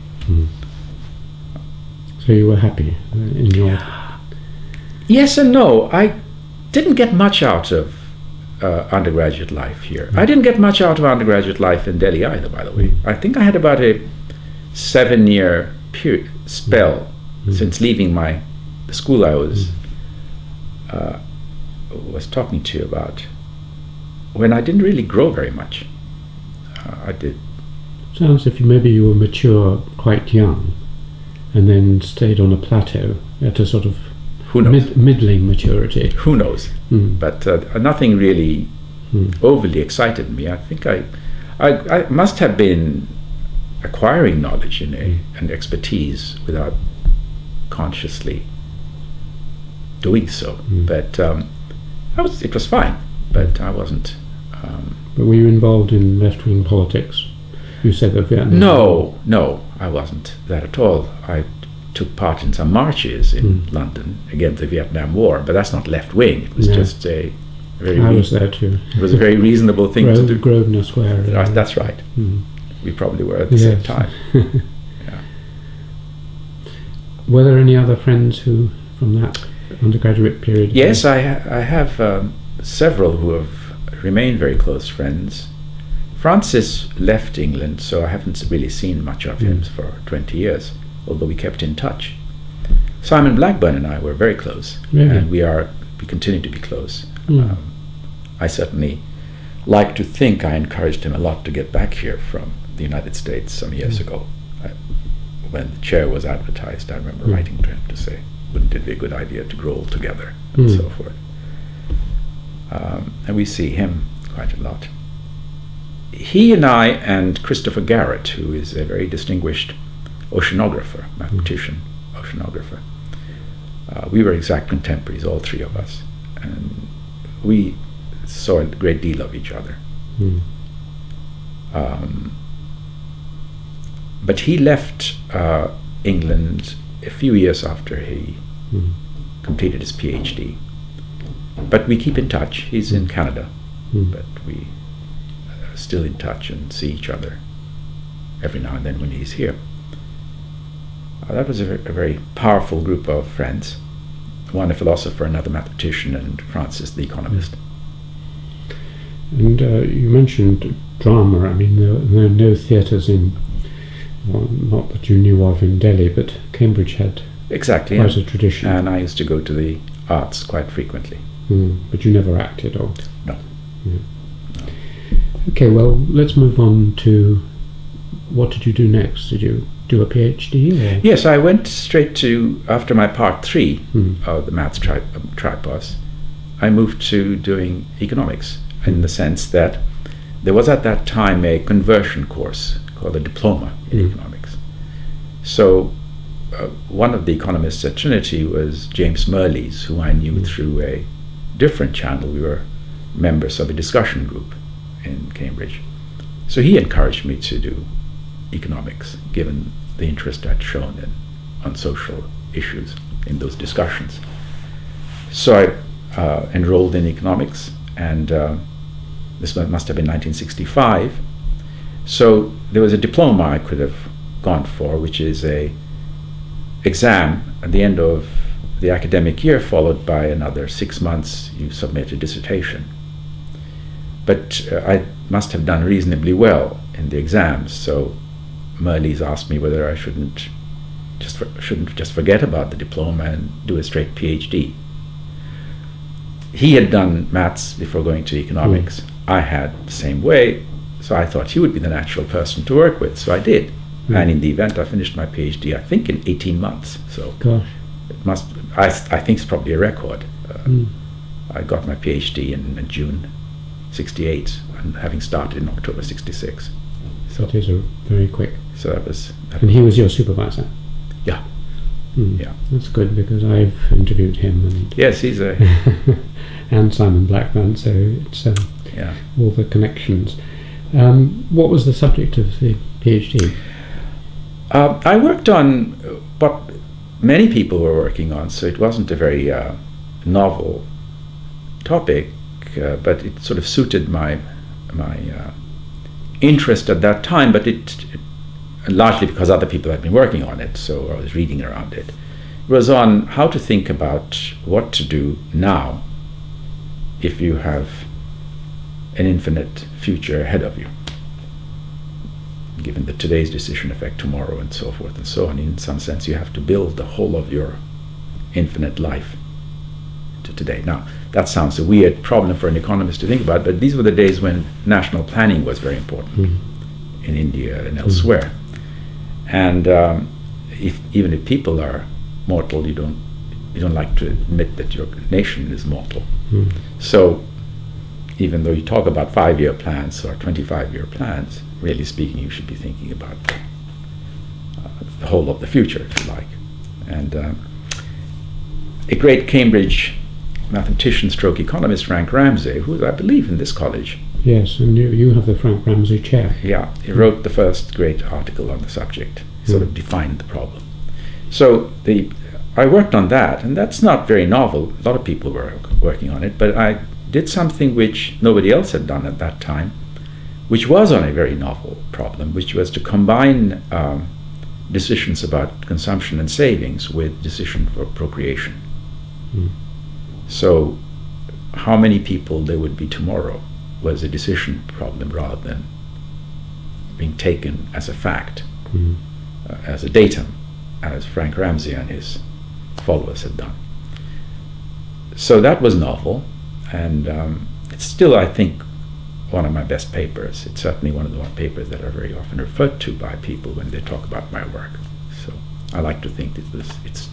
So you were happy in your... Yes and no. I didn't get much out of undergraduate life here. I didn't get much out of undergraduate life in Delhi either, by the way. I think I had about a 7-year spell since leaving the school I was talking to you about, when I didn't really grow very much. I did. Sounds as if maybe you were mature quite young, and then stayed on a plateau at a sort of Who knows? middling maturity. Who knows? But nothing really overly excited me. I think I must have been acquiring knowledge and expertise without consciously doing so. But it was fine, but I wasn't. But were you involved in left-wing politics? You said that Vietnam. No, I wasn't that at all. I took part in some marches in London against the Vietnam War, but that's not left-wing. It was just a very. I was there too. It was a very reasonable thing to do. Grosvenor Square. That's right. We probably were at the same time. Yeah. Were there any other friends who, from that undergraduate period? Yes, I have several who have remained very close friends. Francis left England, so I haven't really seen much of him for 20 years, although we kept in touch. Simon Blackburn and I were very close, and we continue to be close. I certainly like to think I encouraged him a lot to get back here from the United States some years ago. When the chair was advertised, I remember writing to him to say, wouldn't it be a good idea to grow old together, and so forth. And we see him quite a lot. He and I and Christopher Garrett, who is a very distinguished oceanographer, mathematician, oceanographer, we were exact contemporaries, all three of us, and we saw a great deal of each other. But he left England a few years after he completed his PhD. But we keep in touch. He's in Canada, but we are still in touch and see each other every now and then when he's here. That was a very powerful group of friends. One a philosopher, another mathematician, and Francis the economist. And you mentioned drama. I mean, there are no theatres in, well, not that you knew of in Delhi, but Cambridge had quite a tradition. And I used to go to the arts quite frequently. But you never acted, or? No. No. Okay, well, let's move on to what did you do next? Did you do a PhD? Or? Yes, I went straight to, after my part 3 of the maths tripos, I moved to doing economics, in the sense that there was at that time a conversion course called a diploma in economics. So one of the economists at Trinity was James Merleys, who I knew through a different channel. We were members of a discussion group in Cambridge. So he encouraged me to do economics, given the interest I'd shown on social issues in those discussions. So I enrolled in economics, and this must have been 1965. So there was a diploma I could have gone for, which is a exam at the end of the academic year, followed by another 6 months you submit a dissertation. But I must have done reasonably well in the exams, so Merleys asked me whether I shouldn't just forget about the diploma and do a straight PhD. He had done maths before going to economics. I had the same way, so I thought he would be the natural person to work with, so I did. And in the event, I finished my PhD, I think, in 18 months. So Gosh. It must. I think it's probably a record. I got my PhD in June '68, and having started in October '66. So that is very quick. So that was. And he was your supervisor. Yeah. Yeah, that's good, because I've interviewed him. And yes, he's a. and Simon Blackburn, so it's all the connections. What was the subject of the PhD? I worked on what many people were working on, so it wasn't a very novel topic, but it sort of suited my interest at that time, but it largely because other people had been working on it, so I was reading around it. It was on how to think about what to do now if you have an infinite future ahead of you, given that today's decision affect tomorrow and so forth and so on. In some sense, you have to build the whole of your infinite life to today. Now, that sounds a weird problem for an economist to think about, but these were the days when national planning was very important in India and elsewhere. And even if people are mortal, you don't like to admit that your nation is mortal. So even though you talk about 5-year plans or 25-year plans, really speaking, you should be thinking about the whole of the future, if you like. And a great Cambridge mathematician stroke economist, Frank Ramsey, who I believe in this college. Yes, and you have the Frank Ramsey chair. Yeah, he wrote the first great article on the subject, sort of defined the problem. So I worked on that, and that's not very novel. A lot of people were working on it, but I did something which nobody else had done at that time, which was on a very novel problem, which was to combine decisions about consumption and savings with decision for procreation. So how many people there would be tomorrow was a decision problem rather than being taken as a fact, as a datum, as Frank Ramsey and his followers had done. So that was novel, and it's still, I think, one of my best papers. It's certainly one of the papers that are very often referred to by people when they talk about my work. So I like to think it's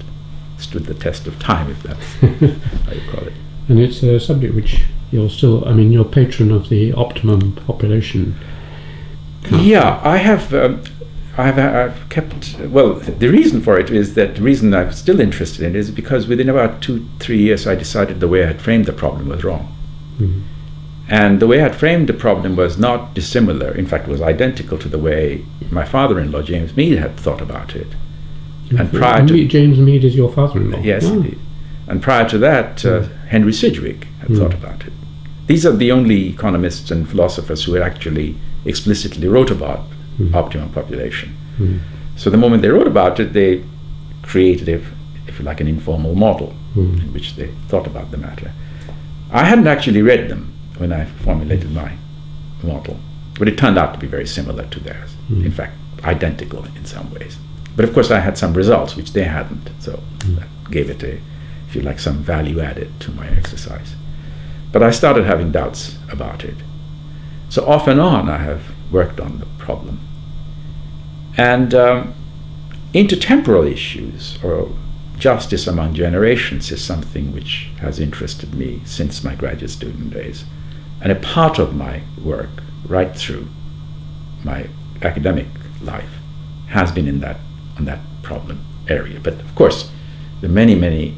stood the test of time, if that's how you call it. And it's a subject which you're patron of the Optimum Population Council. Yeah, I've kept, well, the reason for it is that the reason I'm still interested in it is because within about 2-3 years I decided the way I had framed the problem was wrong. And the way I had framed the problem was not dissimilar, in fact it was identical to the way my father-in-law, James Mead, had thought about it. And prior to James Mead is your father-in-law? Yes, indeed. And prior to that, Henry Sidgwick had thought about it. These are the only economists and philosophers who had actually explicitly wrote about optimum population. So the moment they wrote about it, they created, if you like, an informal model in which they thought about the matter. I hadn't actually read them when I formulated my model, but it turned out to be very similar to theirs. In fact, identical in some ways. But of course I had some results which they hadn't, so that gave it if you like, some value added to my exercise. But I started having doubts about it. So off and on I have worked on the problem. And intertemporal issues, or justice among generations, is something which has interested me since my graduate student days. And a part of my work, right through my academic life, has been on that problem area. But of course, there are many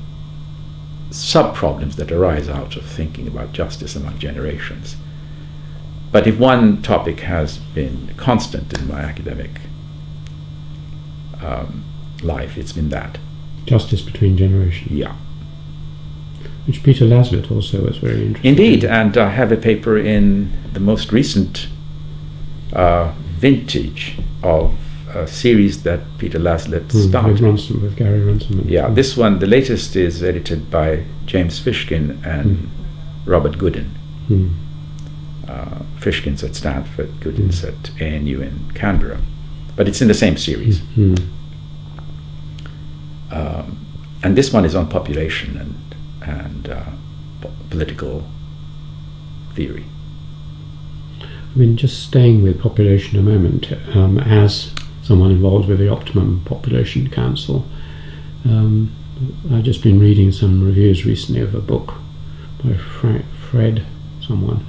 sub-problems that arise out of thinking about justice among generations. But if one topic has been constant in my academic life, it's been that. Justice between generations. Yeah. Which Peter Laslett also was very interested Indeed, in. and I have a paper in the most recent vintage of a series that Peter Laslett started. With Gary Runciman. Yeah, this one, the latest, is edited by James Fishkin and Robert Gooden. Fishkin's at Stanford, Gooden's at ANU in Canberra. But it's in the same series. And this one is on population and political theory. I mean, just staying with population a moment, as someone involved with the Optimum Population Council, I've just been reading some reviews recently of a book by Fred, someone,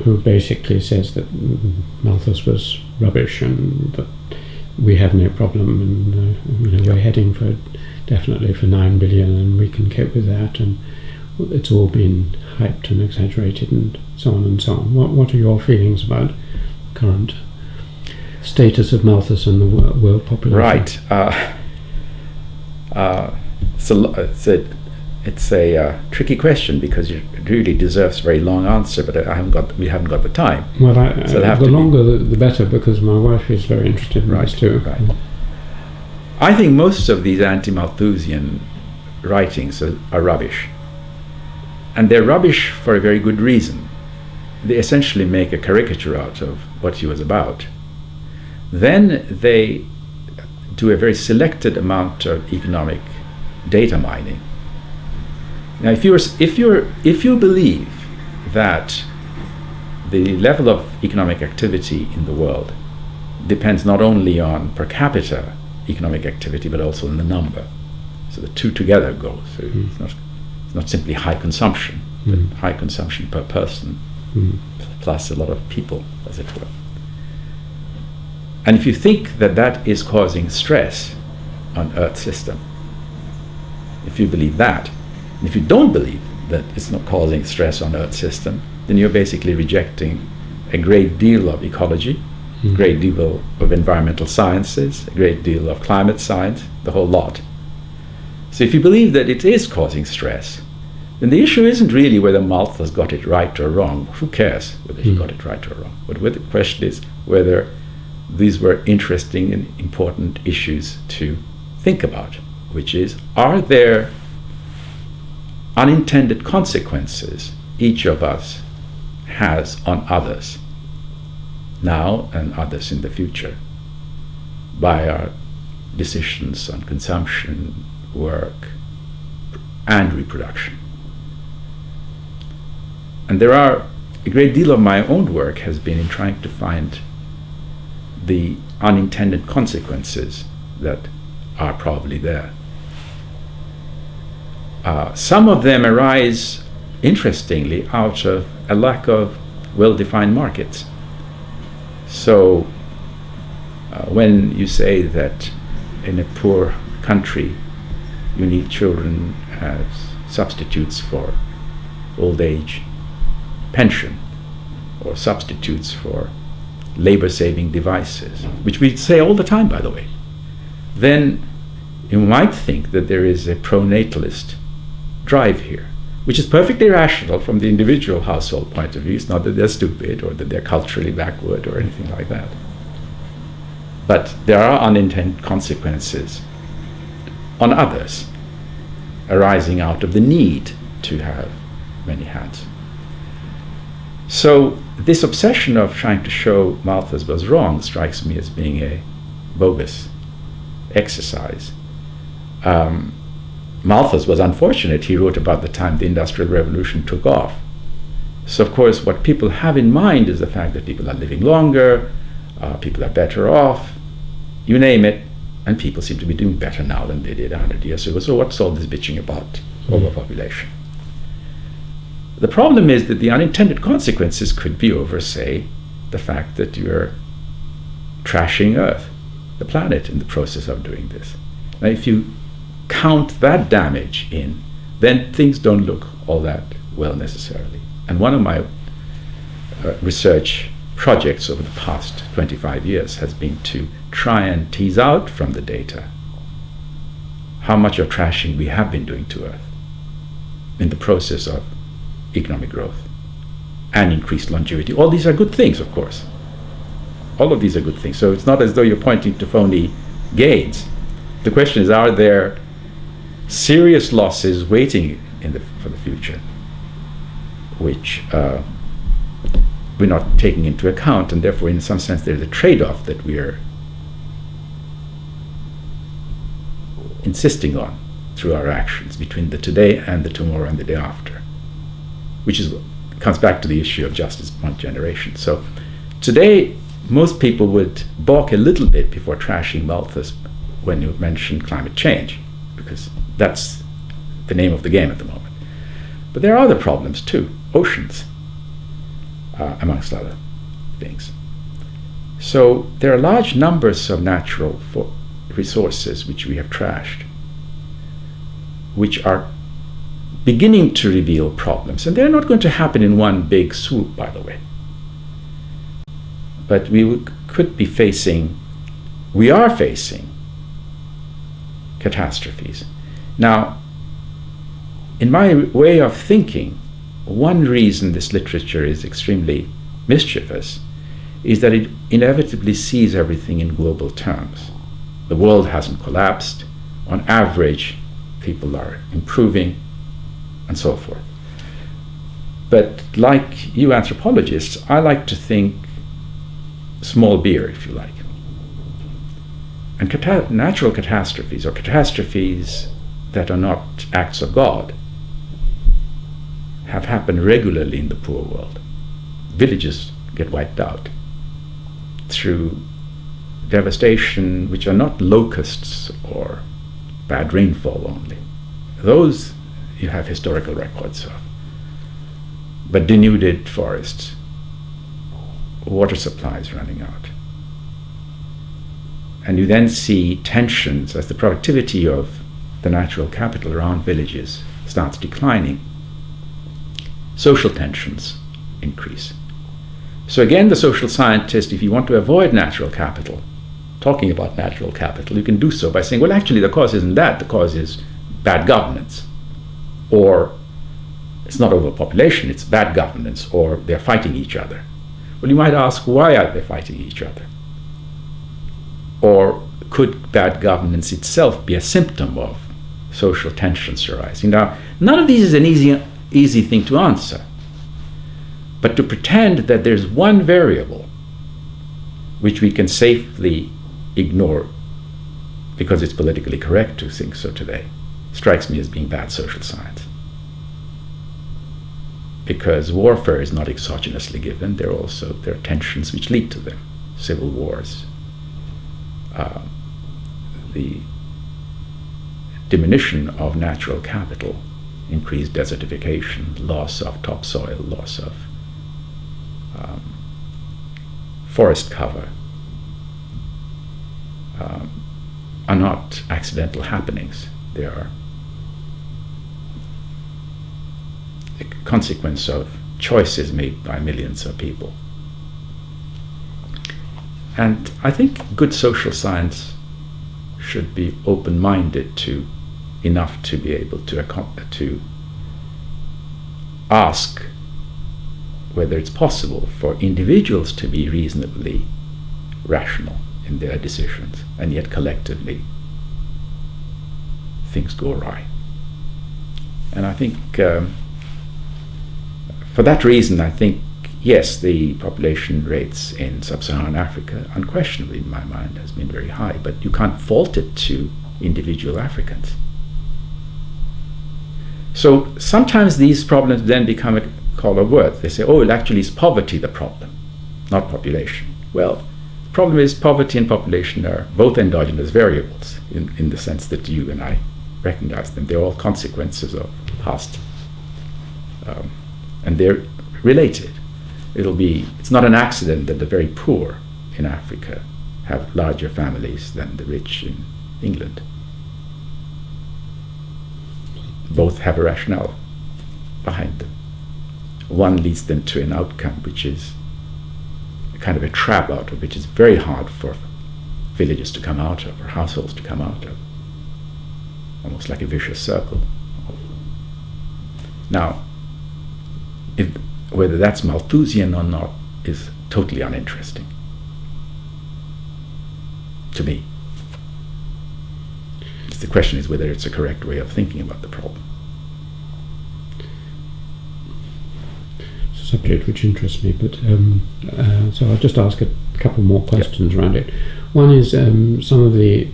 who basically says that Malthus was rubbish and that we have no problem, and we're heading definitely for 9 billion and we can cope with that, and it's all been hyped and exaggerated and so on and so on. What are your feelings about current status of Malthus and the world population? Right. It's a tricky question because it really deserves a very long answer, but we haven't got the time. Well, the longer the better, because my wife is very interested in this too. Right. I think most of these anti-Malthusian writings are rubbish. And they're rubbish for a very good reason. They essentially make a caricature out of what he was about. Then they do a very selected amount of economic data mining. Now, if you believe that the level of economic activity in the world depends not only on per capita economic activity but also on the number, so the two together go. So it's not simply high consumption, but high consumption per person, plus a lot of people, as it were. And if you think that that is causing stress on Earth system, if you believe that, and if you don't believe that it's not causing stress on Earth system, then you're basically rejecting a great deal of ecology, a great deal of environmental sciences, a great deal of climate science, the whole lot. So if you believe that it is causing stress, then the issue isn't really whether Malthus got it right or wrong. Who cares whether he got it right or wrong? But the question is whether these were interesting and important issues to think about, which is, are there unintended consequences each of us has on others now and others in the future by our decisions on consumption, work, and reproduction? And there are a great deal of my own work has been in trying to find the unintended consequences that are probably there. Some of them arise, interestingly, out of a lack of well-defined markets. So when you say that in a poor country you need children as substitutes for old age pension or substitutes for labor-saving devices, which we say all the time, by the way, then you might think that there is a pro-natalist drive here, which is perfectly rational from the individual household point of view. It's not that they're stupid or that they're culturally backward or anything like that. But there are unintended consequences on others arising out of the need to have many hands. So this obsession of trying to show Malthus was wrong strikes me as being a bogus exercise. Malthus was unfortunate. He wrote about the time the Industrial Revolution took off. So of course what people have in mind is the fact that people are living longer, people are better off, you name it, and people seem to be doing better now than they did 100 years ago. So what's all this bitching about overpopulation? The problem is that the unintended consequences could be over, say, the fact that you're trashing Earth, the planet, in the process of doing this. Now, if you count that damage in, then things don't look all that well necessarily. And one of my research projects over the past 25 years has been to try and tease out from the data how much of trashing we have been doing to Earth in the process of economic growth and increased longevity. All these are good things, of course. All of these are good things. So it's not as though you're pointing to phony gains. The question is, are there serious losses waiting for the future, which we're not taking into account, and therefore in some sense there's a trade-off that we are insisting on through our actions between the today and the tomorrow and the day after, which comes back to the issue of justice one generation. So today most people would balk a little bit before trashing Malthus when you mention climate change, because that's the name of the game at the moment. But there are other problems too, oceans, amongst other things. So there are large numbers of natural resources which we have trashed, which are beginning to reveal problems. And they're not going to happen in one big swoop, by the way. But we are facing catastrophes. Now, in my way of thinking, one reason this literature is extremely mischievous is that it inevitably sees everything in global terms. The world hasn't collapsed. On average, people are improving, and so forth. But like you anthropologists, I like to think small beer, if you like. And natural catastrophes, or catastrophes that are not acts of God, have happened regularly in the poor world. Villages get wiped out through devastation which are not locusts or bad rainfall only. Those you have historical records of. but denuded forests, water supplies running out. And you then see tensions as the productivity of the natural capital around villages starts declining. Social tensions increase. So again, the social scientist, if you want to avoid natural capital, talking about natural capital, you can do so by saying, well, actually, the cause isn't that. The cause is bad governance. Or it's not overpopulation, it's bad governance, or they're fighting each other. Well, you might ask, why are they fighting each other? Or could bad governance itself be a symptom of social tensions arising? Now, none of these is an easy thing to answer. But to pretend that there's one variable which we can safely ignore because it's politically correct to think so today strikes me as being bad social science. Because warfare is not exogenously given, there are tensions which lead to them. Civil wars, the diminution of natural capital, increased desertification, loss of topsoil, loss of forest cover, are not accidental happenings. They are a consequence of choices made by millions of people. And I think good social science should be open-minded to enough to be able to ask whether it's possible for individuals to be reasonably rational in their decisions, and yet collectively things go awry. And I think for that reason, I think, yes, the population rates in sub-Saharan Africa, unquestionably in my mind, has been very high, but you can't fault it to individual Africans. So sometimes these problems then become a call of words. They say, oh, well, actually is poverty the problem, not population. Well, the problem is poverty and population are both endogenous variables in the sense that you and I recognize them. They're all consequences of past, and they're related. It's not an accident that the very poor in Africa have larger families than the rich in England. Both have a rationale behind them. One leads them to an outcome which is a kind of a trap out of which is very hard for villages to come out of, or households to come out of. Almost like a vicious circle. Now, whether that's Malthusian or not is totally uninteresting to me. The question is whether it's a correct way of thinking about the problem. It's a subject which interests me, but so I'll just ask a couple more questions around it. One is some of the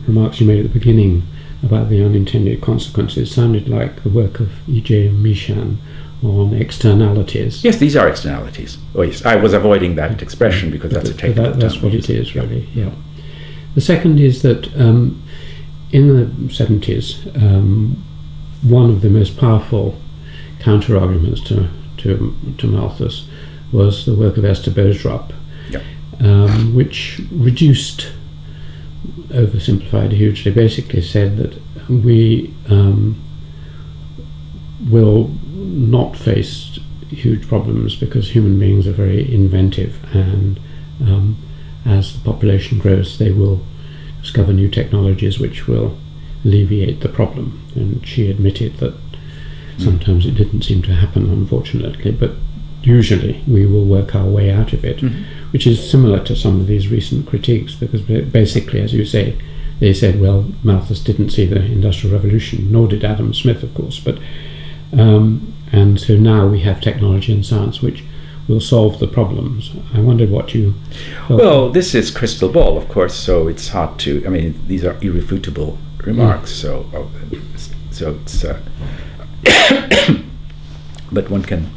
remarks you made at the beginning about the unintended consequences sounded like the work of E.J. Michan on externalities. Yes, these are externalities. Oh yes, I was avoiding that expression because that's a technical term. That's what it is, really, yeah. The second is that in the 70s, one of the most powerful counter-arguments to Malthus was the work of Esther Boesrup, which reduced, oversimplified hugely, basically said that we will not face huge problems because human beings are very inventive, and as the population grows they will discover new technologies which will alleviate the problem. And she admitted that sometimes it didn't seem to happen, unfortunately, but usually we will work our way out of it, which is similar to some of these recent critiques, because basically, as you say, they said, well, Malthus didn't see the Industrial Revolution, nor did Adam Smith, of course, but and so now we have technology and science which will solve the problems. I wondered what you felt. Well, this is crystal ball, of course, so it's hard to, I mean, these are irrefutable remarks, so it's but one can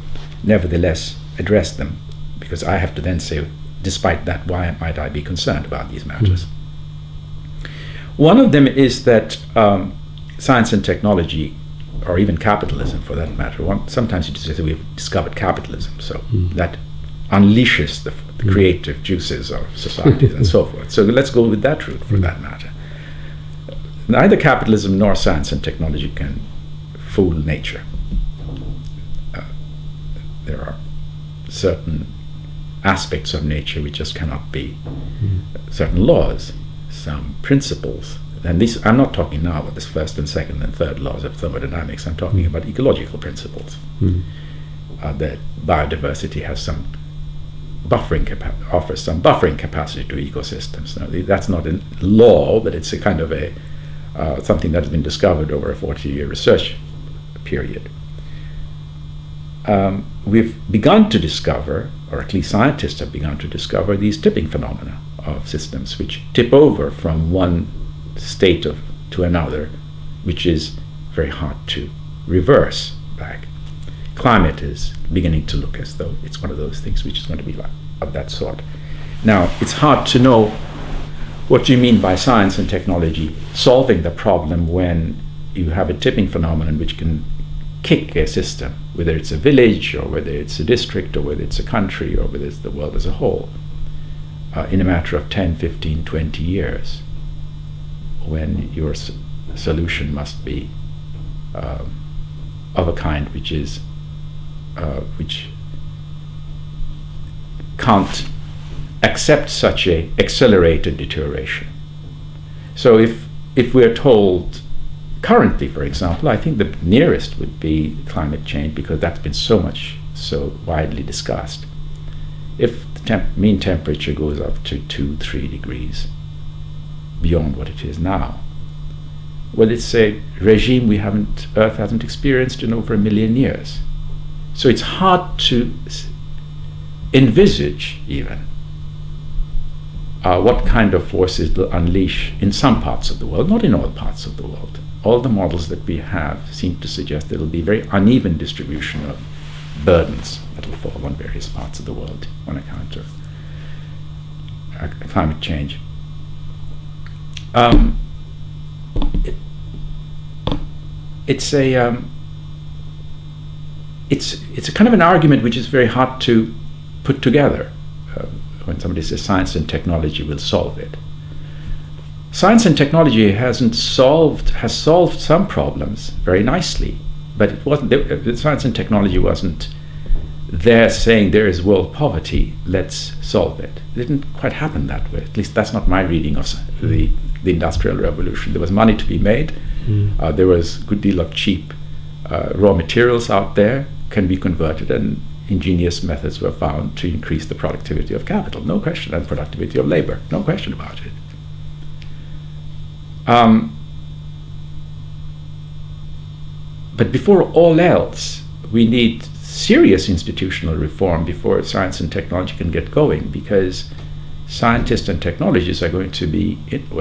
nevertheless address them, because I have to then say, despite that, why might I be concerned about these matters? One of them is that science and technology or even capitalism for that matter. Sometimes you just say we've discovered capitalism, so that unleashes the creative juices of societies and so forth. So let's go with that route for that matter. Neither capitalism nor science and technology can fool nature. There are certain aspects of nature which just cannot be, certain laws, some principles. And these, I'm not talking now about this first and second and third laws of thermodynamics. I'm talking about ecological principles. That biodiversity has some offers some buffering capacity to ecosystems. Now, that's not a law, but it's a kind of a something that has been discovered over a 40-year research period. We've begun to discover, or at least scientists have begun to discover, these tipping phenomena of systems which tip over from one state to another, which is very hard to reverse back. Climate is beginning to look as though it's one of those things which is going to be of that sort. Now, it's hard to know what you mean by science and technology solving the problem when you have a tipping phenomenon which can kick a system, whether it's a village or whether it's a district or whether it's a country or whether it's the world as a whole, in a matter of 10, 15, 20 years, when your solution must be of a kind which can't accept such a accelerated deterioration. So if we're told currently, for example, I think the nearest would be climate change, because that's been so widely discussed. If the mean temperature goes up to 2-3 degrees beyond what it is now, well, it's a regime Earth hasn't experienced in over 1 million years. So it's hard to envisage even what kind of forces will unleash in some parts of the world, not in all parts of the world. All the models that we have seem to suggest there will be very uneven distribution of burdens that will fall on various parts of the world on account of climate change. It's a kind of an argument which is very hard to put together when somebody says science and technology will solve it. Science and technology has solved some problems very nicely, but it wasn't. Science and technology wasn't there saying there is world poverty, let's solve it. It didn't quite happen that way. At least that's not my reading of the Industrial Revolution. There was money to be made. There was a good deal of cheap raw materials out there can be converted, and ingenious methods were found to increase the productivity of capital, no question, and productivity of labor, no question about it. But before all else, we need serious institutional reform before science and technology can get going, because scientists and technologists are going to be,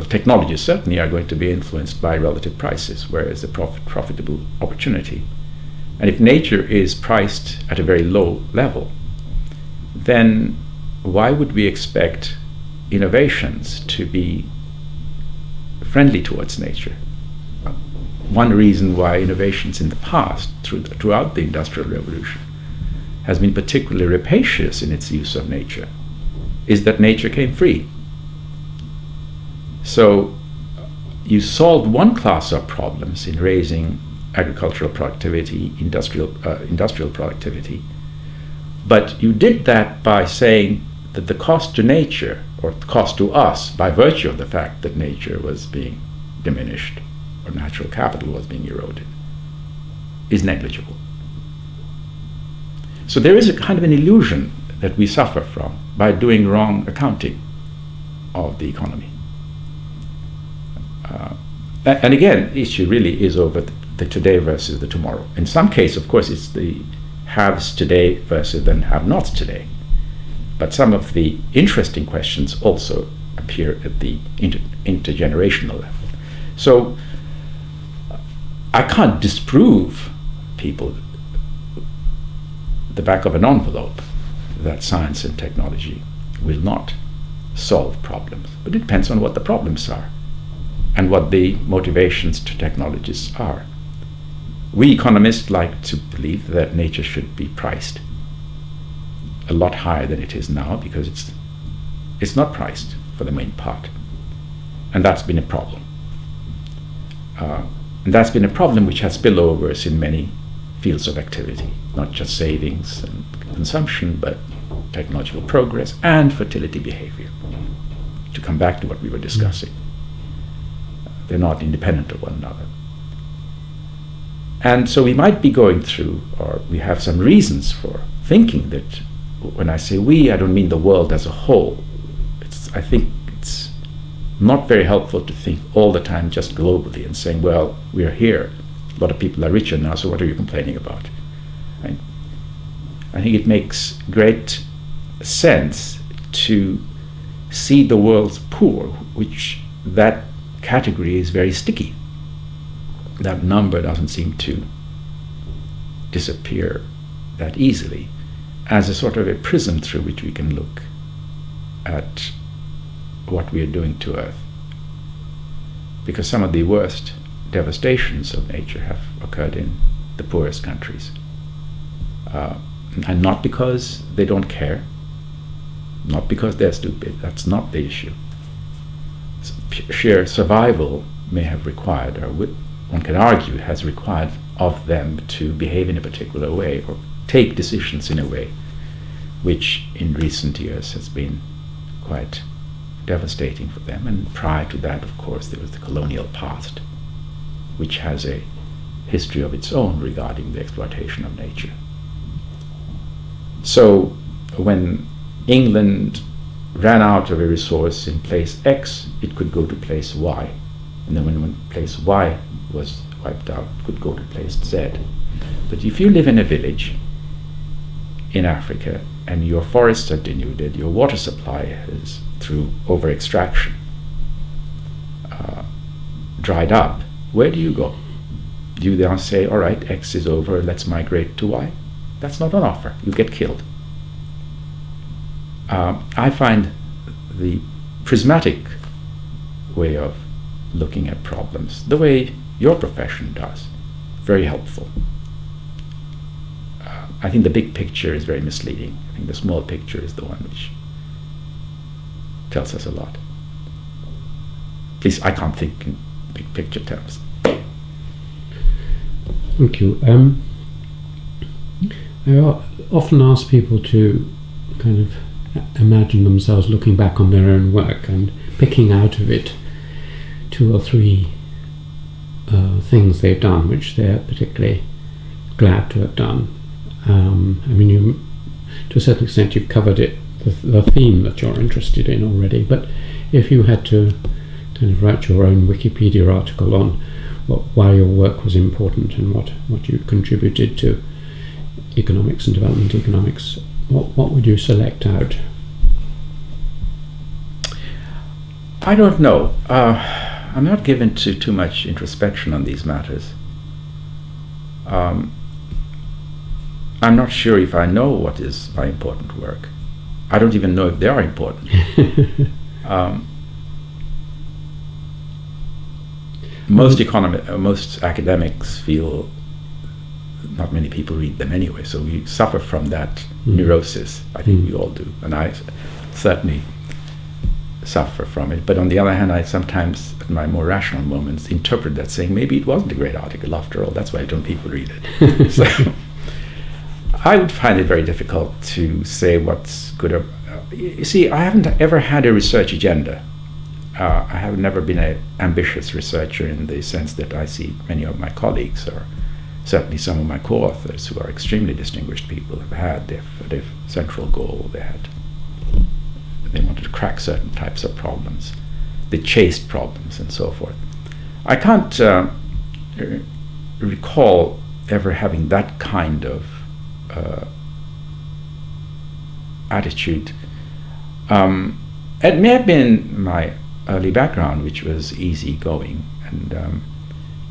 technologists certainly are going to be influenced by relative prices, whereas the profitable opportunity. And if nature is priced at a very low level, then why would we expect innovations to be friendly towards nature? One reason why innovations in the past, throughout the Industrial Revolution, has been particularly rapacious in its use of nature, is that nature came free. So you solved one class of problems in raising agricultural productivity, industrial productivity, but you did that by saying that the cost to nature, or the cost to us, by virtue of the fact that nature was being diminished, or natural capital was being eroded, is negligible. So there is a kind of an illusion that we suffer from by doing wrong accounting of the economy. And again, the issue really is over the today versus the tomorrow. In some case, of course, it's the haves today versus the have-nots today. But some of the interesting questions also appear at the intergenerational level. So I can't disprove people the back of an envelope that science and technology will not solve problems. But it depends on what the problems are and what the motivations to technologists are. We economists like to believe that nature should be priced a lot higher than it is now, because it's not priced for the main part. And that's been a problem. And that's been a problem which has spillovers in many fields of activity, not just savings and consumption, but technological progress and fertility behavior. To come back to what we were discussing, they're not independent of one another. And so we might be going through, or we have some reasons for thinking that, when I say we, I don't mean the world as a whole. I think it's not very helpful to think all the time just globally and saying, well, we're here. A lot of people are richer now, so what are you complaining about? Right? I think it makes great sense to see the world's poor, which that category is very sticky. That number doesn't seem to disappear that easily, as a sort of a prism through which we can look at what we are doing to Earth. Because some of the worst devastations of nature have occurred in the poorest countries. And not because they don't care, not because they're stupid, that's not the issue. Sheer survival may have required, or one can argue has required of them to behave in a particular way, or take decisions in a way which in recent years has been quite devastating for them. And prior to that, of course, there was the colonial past, which has a history of its own regarding the exploitation of nature. So when England ran out of a resource in place X, it could go to place Y. And then when place Y was wiped out, it could go to place Z. But if you live in a village in Africa and your forests are denuded, your water supply is, through over-extraction, dried up, where do you go? Do you then say, all right, X is over, let's migrate to Y? That's not an offer. You get killed. I find the prismatic way of looking at problems, the way your profession does, very helpful. I think the big picture is very misleading. I think the small picture is the one which tells us a lot. At least I can't think in big picture terms. Thank you. I often ask people to kind of imagine themselves looking back on their own work and picking out of it 2 or 3 things they've done which they're particularly glad to have done. I mean, to a certain extent you've covered it, the theme that you're interested in already, but if you had to kind of write your own Wikipedia article on why your work was important and what you contributed to economics and development economics, what would you select out? I don't know. I'm not given to too much introspection on these matters. I'm not sure if I know what is my important work. I don't even know if they are important. Most academics feel not many people read them anyway, so we suffer from that neurosis. I think we all do, and I certainly suffer from it. But on the other hand, I sometimes, at my more rational moments, interpret that saying maybe it wasn't a great article after all. That's why don't people read it. So I would find it very difficult to say what's good or you see, I haven't ever had a research agenda. I have never been an ambitious researcher in the sense that I see many of my colleagues, or certainly some of my co-authors who are extremely distinguished people, have had their central goal. They wanted to crack certain types of problems. They chased problems and so forth. I can't recall ever having that kind of attitude. It may have been my early background, which was easygoing, and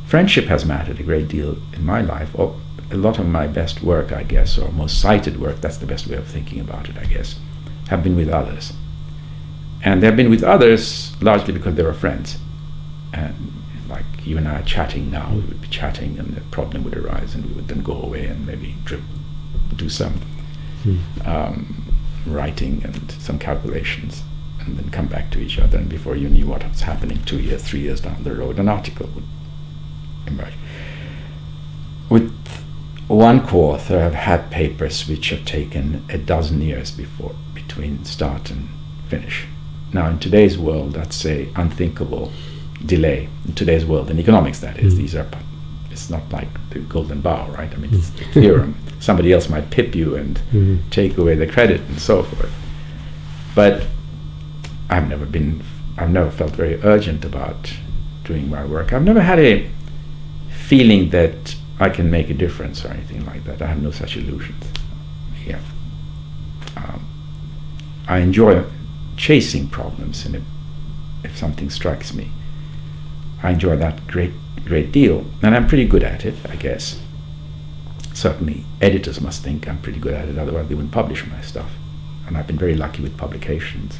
friendship has mattered a great deal in my life. A lot of my best work, I guess, or most cited work, that's the best way of thinking about it, I guess, have been with others. And they've been with others largely because they were friends. And like you and I are chatting now, we would be chatting and a problem would arise and we would then go away and maybe do some writing and some calculations and then come back to each other, and before you knew what was happening 2 years, 3 years down the road, an article would emerge. With one co-author, I've had papers which have taken a dozen years between start and finish. Now, in today's world, that's a unthinkable delay. In today's world, in economics, that is, it's not like the golden bough, right? I mean, it's a theorem. Somebody else might pip you and take away the credit and so forth. But I've never felt very urgent about doing my work. I've never had a feeling that I can make a difference or anything like that. I have no such illusions. Yeah. I enjoy chasing problems, and if something strikes me, I enjoy that great deal, and I'm pretty good at it, I guess. Certainly, editors must think I'm pretty good at it, otherwise they wouldn't publish my stuff. And I've been very lucky with publications,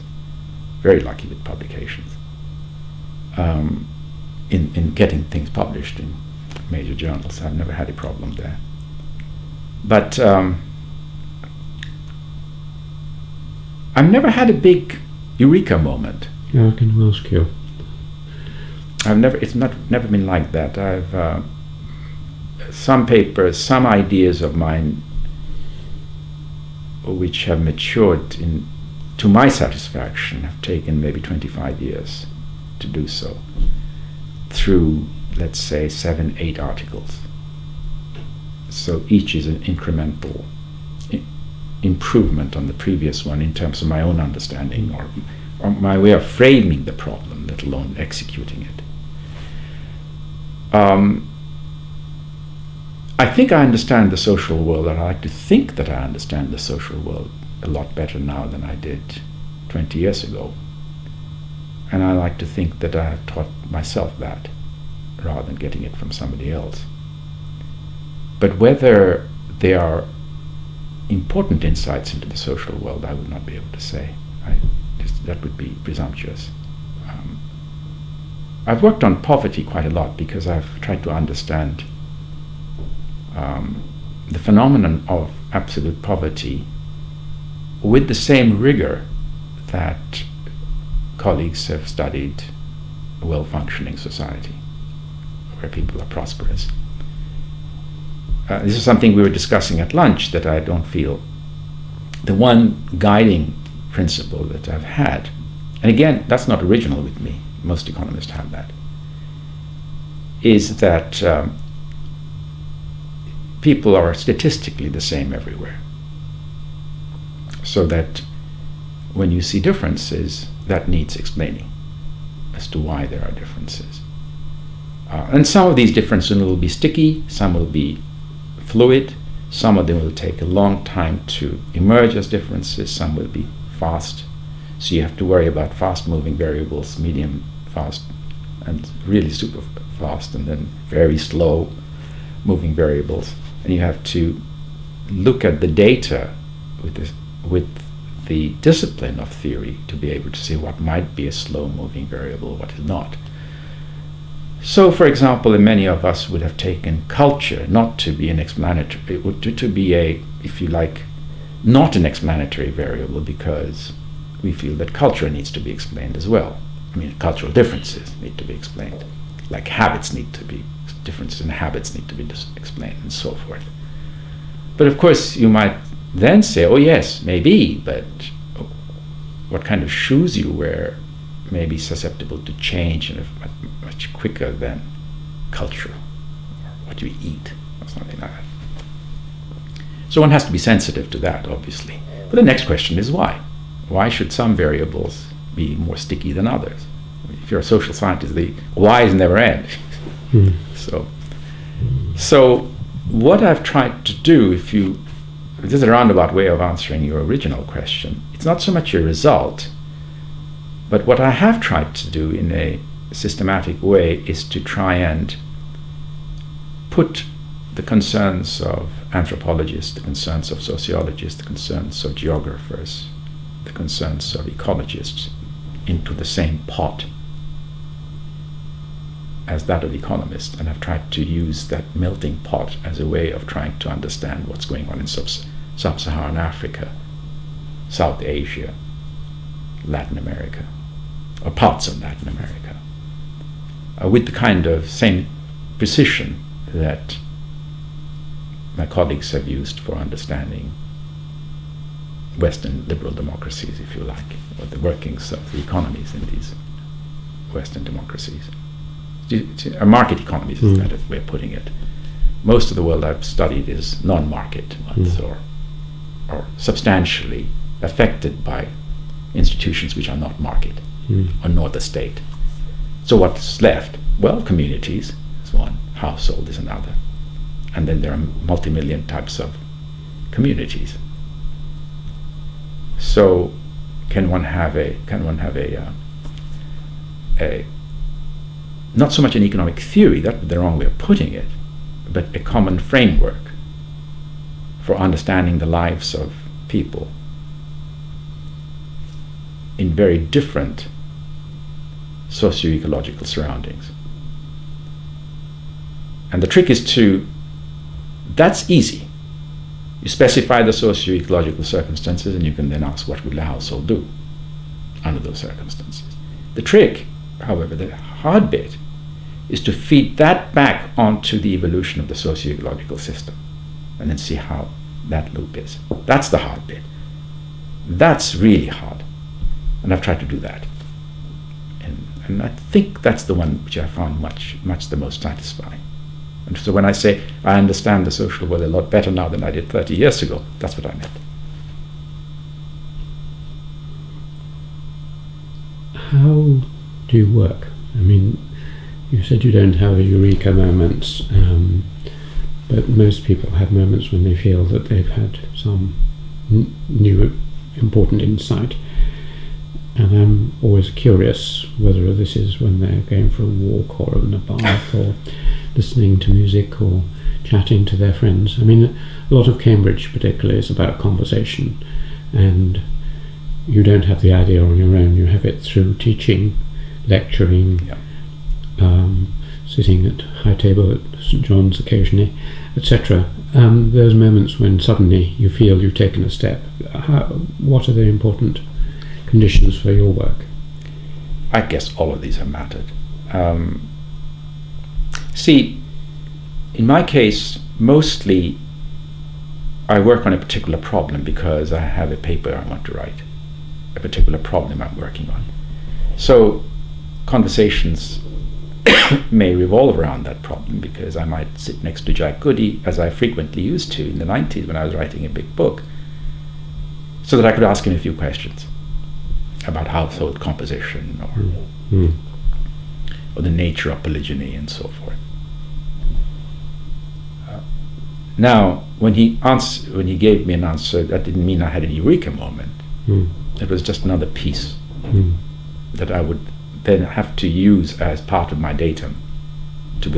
in getting things published in major journals. I've never had a problem there. But I've never had a big eureka moment. Yeah, I can ask you. It's never been like that. I've some papers, some ideas of mine which have matured to my satisfaction have taken maybe 25 years to do so, through, let's say, 7, 8 articles. So each is an incremental improvement on the previous one in terms of my own understanding or my way of framing the problem, let alone executing it. I think I understand the social world, and I like to think that I understand the social world a lot better now than I did 20 years ago. And I like to think that I have taught myself that, rather than getting it from somebody else. But whether they are important insights into the social world, I would not be able to say. That would be presumptuous. I've worked on poverty quite a lot because I've tried to understand the phenomenon of absolute poverty with the same rigor that colleagues have studied a well-functioning society where people are prosperous. This is something we were discussing at lunch, that I don't feel the one guiding principle that I've had, and again, that's not original with me, most economists have that, is that people are statistically the same everywhere. So that when you see differences, that needs explaining as to why there are differences. And some of these differences will be sticky, some will be fluid, some of them will take a long time to emerge as differences, some will be fast. So you have to worry about fast-moving variables, medium fast, and really super fast, and then very slow-moving variables. And you have to look at the data with the discipline of theory to be able to see what might be a slow-moving variable, what is not. So, for example, many of us would have taken culture not to be an explanatory, to be a, if you like, not an explanatory variable, because we feel that culture needs to be explained as well. I mean, cultural differences need to be explained, like differences in habits need to be explained, and so forth. But of course, you might then say, oh yes, maybe, but what kind of shoes you wear may be susceptible to change much quicker than culture, or what you eat, or something like that. So one has to be sensitive to that, obviously. But the next question is why? Why should some variables be more sticky than others? If you're a social scientist, the whys never end. So what I've tried to do, this is a roundabout way of answering your original question. It's not so much a result, but what I have tried to do in a systematic way is to try and put the concerns of anthropologists, the concerns of sociologists, the concerns of geographers, the concerns of ecologists into the same pot, as that of economists, and I've tried to use that melting pot as a way of trying to understand what's going on in sub-Saharan Africa, South Asia, Latin America, or parts of Latin America, with the kind of same precision that my colleagues have used for understanding Western liberal democracies, if you like, or the workings of the economies in these Western democracies. Market economies is a better way of putting it. Most of the world I've studied is non-market ones, or substantially affected by institutions which are not market, or nor the state. So what's left? Well, communities is one, household is another, and then there are multi-million types of communities. So can one have a not so much an economic theory, that's the wrong way of putting it, but a common framework for understanding the lives of people in very different socio-ecological surroundings. And the trick is that's easy. You specify the socio-ecological circumstances, and you can then ask, what would the household do under those circumstances? The trick, however, the hard bit, is to feed that back onto the evolution of the socio-ecological system, and then see how that loop is. That's the hard bit. That's really hard, and I've tried to do that. And I think that's the one which I found much the most satisfying. And so when I say I understand the social world a lot better now than I did 30 years ago, that's what I meant. How do you work? I mean, you said you don't have eureka moments, but most people have moments when they feel that they've had some new important insight. And I'm always curious whether this is when they're going for a walk or in a bath or listening to music or chatting to their friends. I mean, a lot of Cambridge particularly is about conversation, and you don't have the idea on your own. You have it through teaching, lecturing, sitting at high table at St John's occasionally, etc. Those moments when suddenly you feel you've taken a step. What are the important conditions for your work? I guess all of these have mattered. See, in my case, mostly I work on a particular problem because I have a paper I want to write, a particular problem I'm working on. So conversations may revolve around that problem, because I might sit next to Jack Goody, as I frequently used to in the 90s when I was writing a big book, so that I could ask him a few questions about household composition or the nature of polygyny and so forth. Now, when he gave me an answer, that didn't mean I had a eureka moment. It was just another piece that I would then have to use as part of my datum to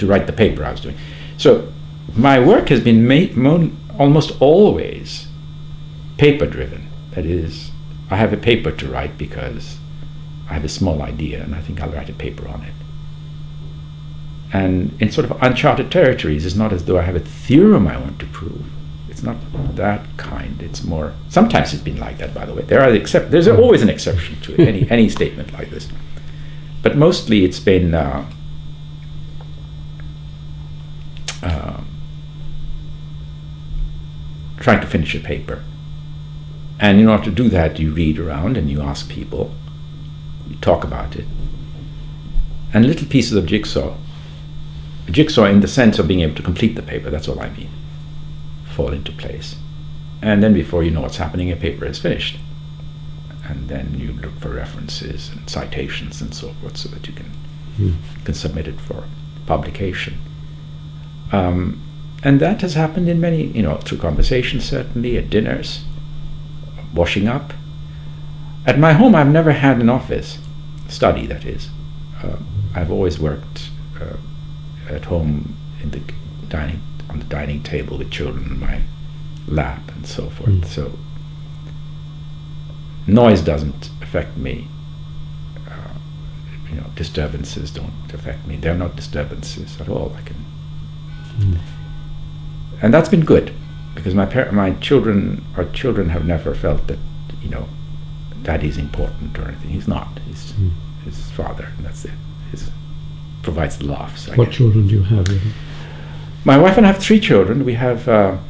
write the paper I was doing. So my work has been almost always paper-driven. That is, I have a paper to write because I have a small idea and I think I'll write a paper on it. And in sort of uncharted territories, it's not as though I have a theorem I want to prove. It's not that kind. It's more, sometimes it's been like that, by the way. There's always an exception to it, any statement like this. But mostly it's been trying to finish a paper. And in order to do that, you read around and you ask people, you talk about it. And little pieces of jigsaw in the sense of being able to complete the paper, that's all I mean, fall into place. And then before you know what's happening, a paper is finished. And then you look for references and citations and so forth so that you can submit it for publication. And that has happened in many, through conversations certainly, at dinners, washing up. At my home, I've never had an office, study that is. I've always worked at home on the dining table with children in my lap and so forth. So noise doesn't affect me disturbances don't affect me. They're not disturbances at all. And that's been good, because our children have never felt that, Daddy's important or anything. He's not. He's his father, and that's it. Provides the laughs. What children do you have? My wife and I have 3 children. We have a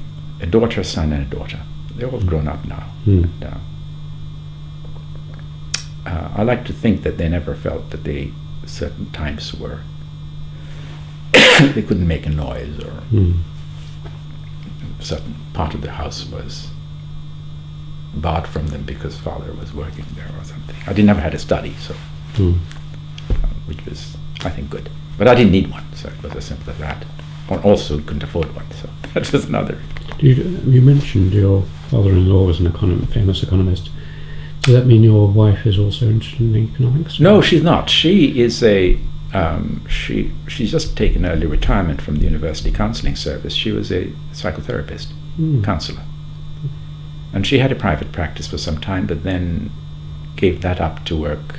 daughter, a son, and a daughter. They're all grown up now. And, I like to think that they never felt that they certain times were they couldn't make a noise, or a certain part of the house was barred from them because father was working there or something. I never had a study, so which was, I think, good. But I didn't need one, so it was as simple as that. Or also couldn't afford one, so that was another. You mentioned your father-in-law was an famous economist. Does that mean your wife is also interested in economics? No, she's not. She is she's just taken early retirement from the university counseling service. She was a psychotherapist, counselor. And she had a private practice for some time, but then gave that up to work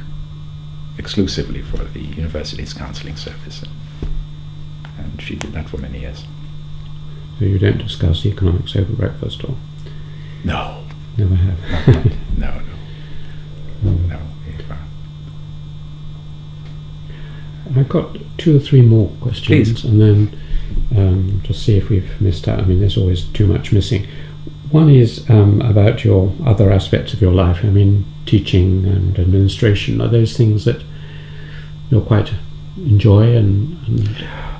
exclusively for the university's counseling service. And she did that for many years. So you don't discuss economics over breakfast, or? No. Never have? No. I've got 2 or 3 more questions. Please. And then just see if we've missed out. I mean, there's always too much missing. One is about your other aspects of your life. I mean, teaching and administration. Are those things that you'll quite enjoy? And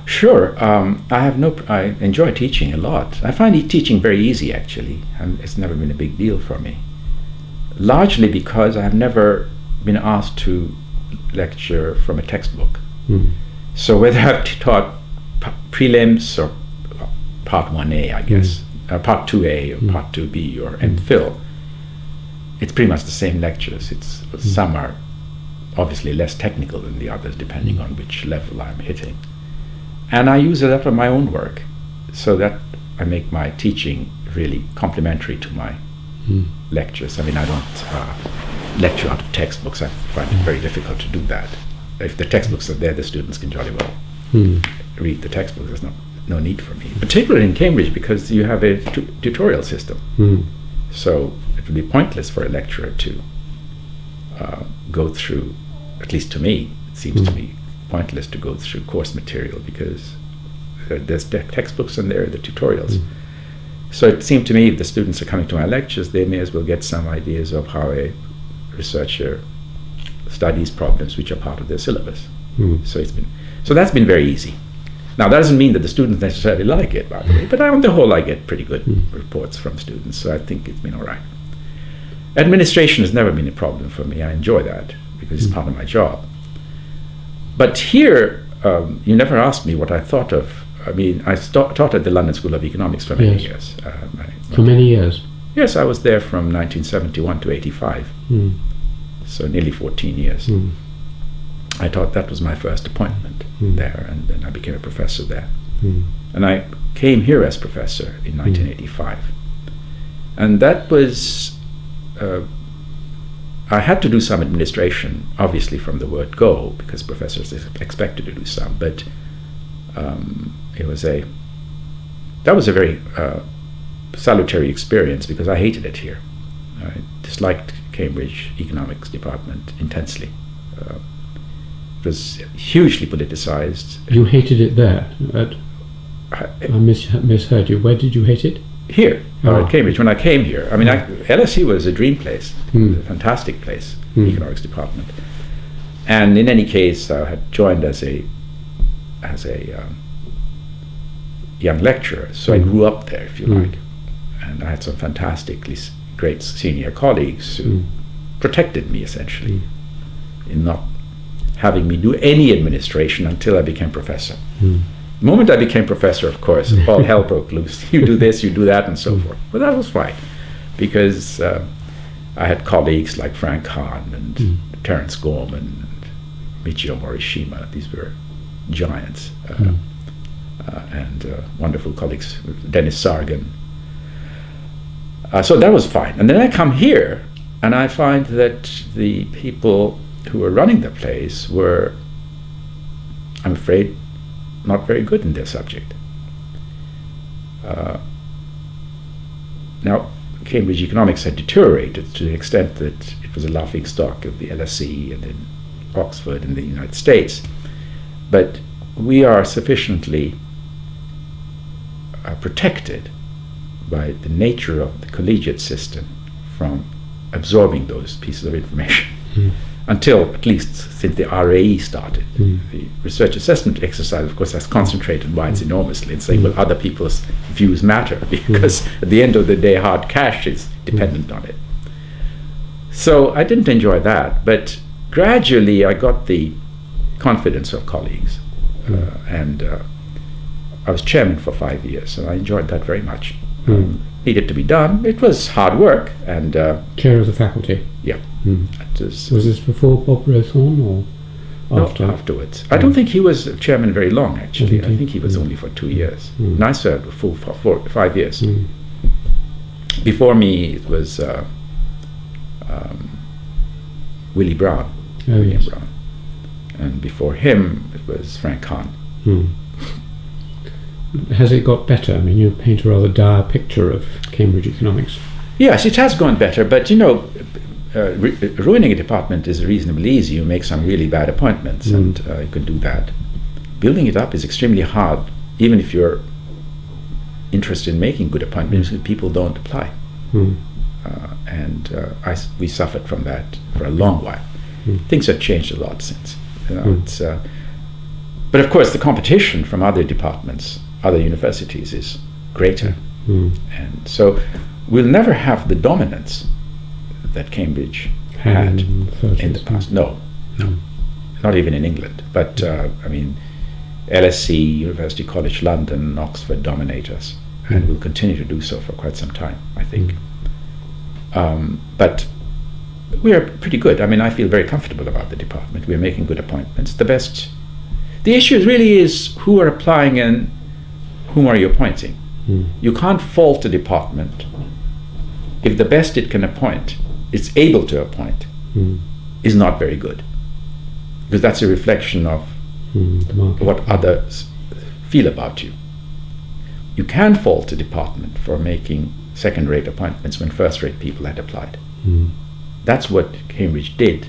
Sure. I enjoy teaching a lot. I find teaching very easy, actually. It's never been a big deal for me. Largely because I have never been asked to lecture from a textbook. So whether I've taught prelims or part 1A, I guess, or part 2A or part 2B or MPhil, it's pretty much the same lectures. Some are obviously less technical than the others, depending on which level I'm hitting. And I use a lot of my own work, so that I make my teaching really complementary to my lectures. I mean, I don't lecture out of textbooks. I find it very difficult to do that. If the textbooks are there, the students can jolly well read the textbooks. There's no need for me, particularly in Cambridge, because you have a tutorial system. So it would be pointless for a lecturer to go through, at least to me, it seems to me pointless to go through course material, because there's textbooks and there are the tutorials. So it seemed to me, if the students are coming to my lectures, they may as well get some ideas of how a researcher studies problems which are part of their syllabus. So that's been very easy. Now, that doesn't mean that the students necessarily like it, by the way, but on the whole I get pretty good reports from students, so I think it's been all right. Administration has never been a problem for me. I enjoy that because it's part of my job. But here, you never asked me what I thought of. I mean, I taught at the London School of Economics for many years. For many years? Yes, I was there from 1971 to 85. So nearly 14 years. I thought that was my first appointment there, and then I became a professor there. And I came here as professor in 1985. And that was, I had to do some administration, obviously from the word go, because professors are expected to do some, but that was a very salutary experience, because I hated it here. I disliked Cambridge Economics Department intensely. It was hugely politicized. You hated it there? I misheard you. Where did you hate it? Here, at Cambridge, when I came here. I mean, LSE was a dream place. It was a fantastic place, economics department. And in any case, I had joined as a young lecturer, so I grew up there, if you like. And I had some fantastically great senior colleagues who protected me, essentially, in not having me do any administration until I became professor. The moment I became professor, of course, all hell broke loose. You do this, you do that, and so forth. But that was fine, because I had colleagues like Frank Hahn and Terence Gorman and Michio Morishima. These were giants, and wonderful colleagues, Dennis Sargan. So that was fine. And then I come here, and I find that the people who were running the place were, I'm afraid, not very good in their subject. Now, Cambridge economics had deteriorated to the extent that it was a laughing stock of the LSE and in Oxford in the United States. But we are sufficiently protected by the nature of the collegiate system from absorbing those pieces of information until, at least since the RAE started. The research assessment exercise, of course, has concentrated minds enormously and saying, well, other people's views matter, because at the end of the day, hard cash is dependent on it. So I didn't enjoy that, but gradually I got the confidence of colleagues, and I was chairman for 5 years, and I enjoyed that very much. Needed to be done. It was hard work, and chair of the faculty. Yeah. Was this before Bob Rowthorne or after? No, afterwards. I don't think he was chairman very long, actually. I think he was only for 2 years. And I served a full 5 years. Before me, it was Willie Brown. William Brown. And before him, it was Frank Kahn. Has it got better? I mean, you paint a rather dire picture of Cambridge economics. Yes, it has gone better, but you know, ruining a department is reasonably easy. You make some really bad appointments, and you can do that. Building it up is extremely hard, even if you're interested in making good appointments, people don't apply. We suffered from that for a long while. Things have changed a lot since. You know, but of course, the competition from other departments, other universities, is greater. And so we'll never have the dominance that Cambridge had in the past. No, not even in England. But I mean, LSE, University College London, Oxford dominate us, and will continue to do so for quite some time, I think. But we are pretty good. I mean, I feel very comfortable about the department. We are making good appointments. The issue really is who are applying and whom are you appointing. You can't fault a department if the best it can appoint, it's able to appoint, is not very good. Because that's a reflection of what others feel about you. You can fault a department for making second-rate appointments when first-rate people had applied. That's what Cambridge did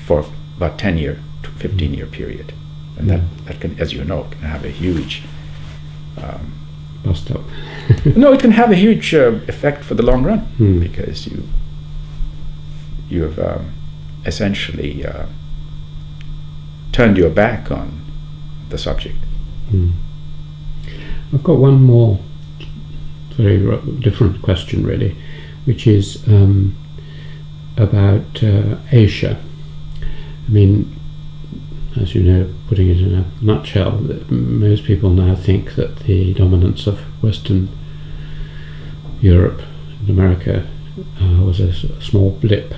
for about 10-year to 15-year period. And that can, as you know, can have a huge bust up. No, it can have a huge effect for the long run, because you have essentially turned your back on the subject. I've got one more very different question, really, which is about Asia. I mean, as you know, putting it in a nutshell, most people now think that the dominance of Western Europe and America was a small blip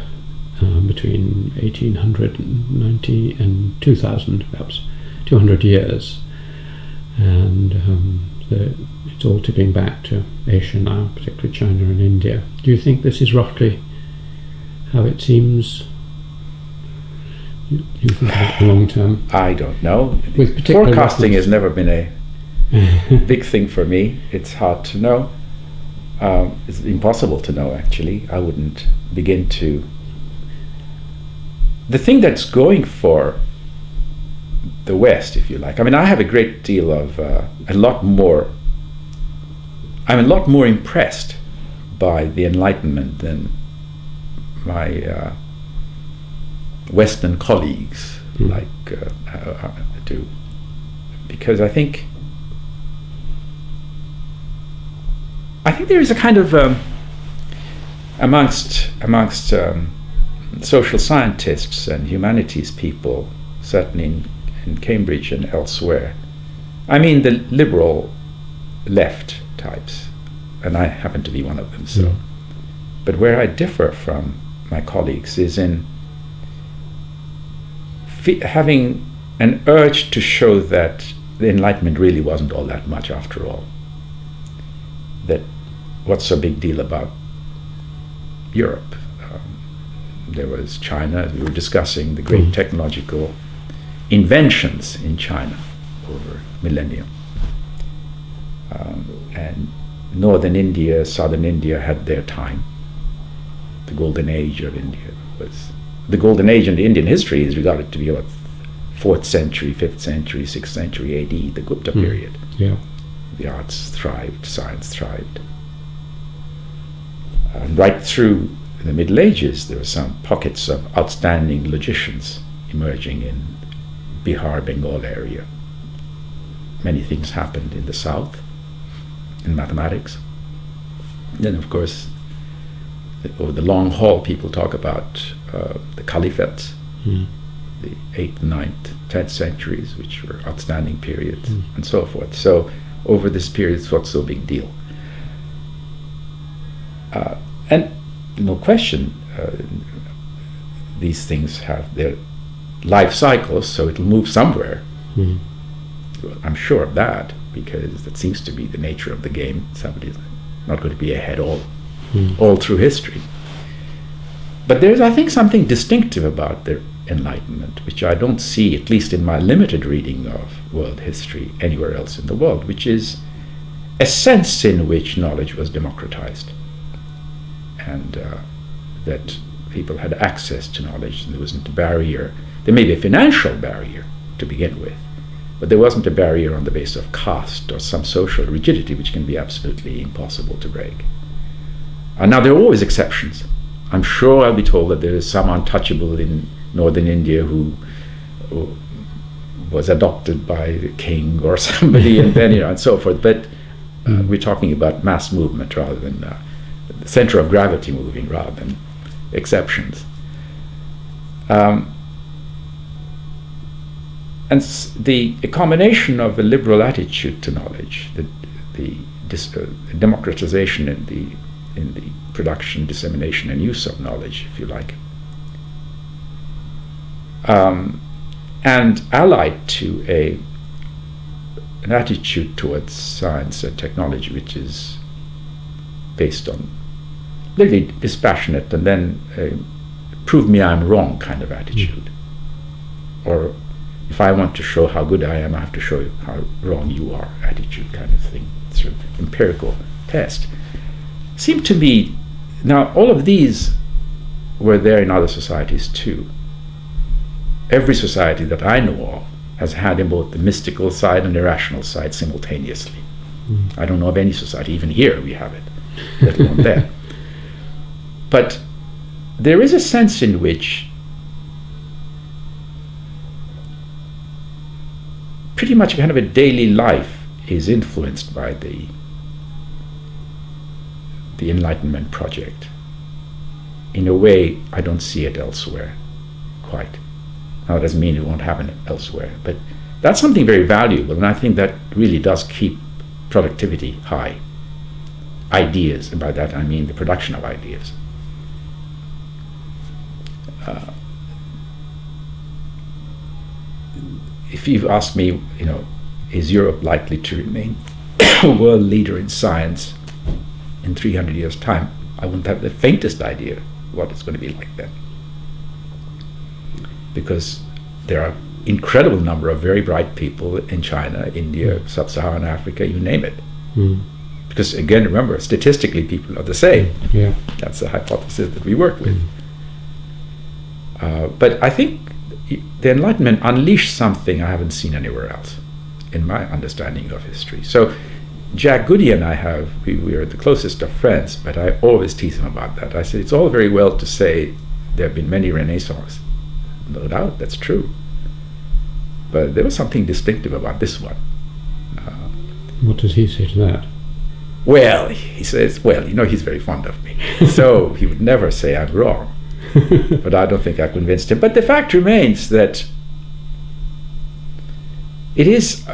between 1890 and 2000, perhaps 200 years, and it's all tipping back to Asia now, particularly China and India. Do you think this is roughly how it seems? You think about the long term? I don't know. Forecasting has never been a big thing for me. It's hard to know. It's impossible to know, actually. I wouldn't begin to. The thing that's going for the West, if you like. I mean, I have a great deal of I'm a lot more impressed by the Enlightenment than my Western colleagues do, because I think there is a kind of amongst social scientists and humanities people, certainly in Cambridge and elsewhere. I mean, the liberal left types, and I happen to be one of them. So, but where I differ from my colleagues is in having an urge to show that the Enlightenment really wasn't all that much after all. That what's so big deal about Europe? there was China. We were discussing the great technological inventions in China over millennium. And northern India, southern India had their time. The golden age of India was... The golden age in the Indian history is regarded to be about 4th century, 5th century, 6th century AD, the Gupta period. Yeah. The arts thrived, science thrived. And right through the Middle Ages, there were some pockets of outstanding logicians emerging in Bihar, Bengal area. Many things happened in the south, in mathematics. Then, of course, over the long haul, people talk about the caliphates, the 8th, 9th, 10th centuries, which were outstanding periods, and so forth. So over this period, it's what's so big deal. And no question, these things have their life cycles, so it'll move somewhere. I'm sure of that, because that seems to be the nature of the game. Somebody's not going to be ahead all through history. But there's, I think, something distinctive about the Enlightenment, which I don't see, at least in my limited reading of world history, anywhere else in the world, which is a sense in which knowledge was democratized, and that people had access to knowledge, and there wasn't a barrier. There may be a financial barrier to begin with, but there wasn't a barrier on the basis of caste or some social rigidity which can be absolutely impossible to break. Now, there are always exceptions. I'm sure I'll be told that there is some untouchable in northern India who was adopted by the king or somebody, and then, and so forth. But we're talking about mass movement rather than the center of gravity moving rather than exceptions. And a combination of a liberal attitude to knowledge, the democratization in the production, dissemination, and use of knowledge, if you like, and allied to an attitude towards science and technology which is based on literally dispassionate and then prove me I'm wrong kind of attitude. Or if I want to show how good I am, I have to show you how wrong you are attitude kind of thing. Sort of empirical test. Seemed to me, now all of these were there in other societies too. Every society that I know of has had in both the mystical side and the rational side simultaneously. I don't know of any society, even here we have it, let alone there. But there is a sense in which pretty much kind of a daily life is influenced by the Enlightenment project. In a way, I don't see it elsewhere, quite. Now, that doesn't mean it won't happen elsewhere, but that's something very valuable, and I think that really does keep productivity high. Ideas, and by that I mean the production of ideas. If you ask me, is Europe likely to remain a world leader in science in 300 years' time, I wouldn't have the faintest idea what it's going to be like then. Because there are incredible number of very bright people in China, India, Sub-Saharan Africa, you name it. Because again, remember, statistically people are the same. Yeah. That's the hypothesis that we work with. But I think the Enlightenment unleashed something I haven't seen anywhere else in my understanding of history. So Jack Goody and I we are the closest of friends, but I always tease him about that. I said, it's all very well to say there have been many Renaissance. No doubt, that's true. But there was something distinctive about this one. What does he say to that? Well, he says, he's very fond of me. So he would never say I'm wrong. But I don't think I convinced him. But the fact remains that it is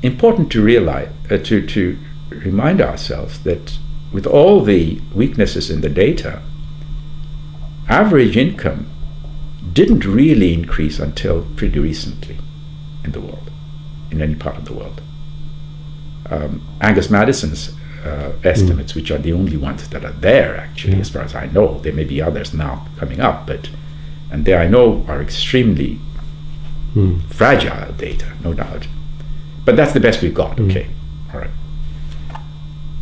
important to realize, to remind ourselves that with all the weaknesses in the data, average income didn't really increase until pretty recently in the world, in any part of the world. Angus Madison's estimates, which are the only ones that are there, actually, as far as I know. There may be others now coming up, and they, I know, are extremely fragile data, no doubt. But that's the best we've got. Okay, all right.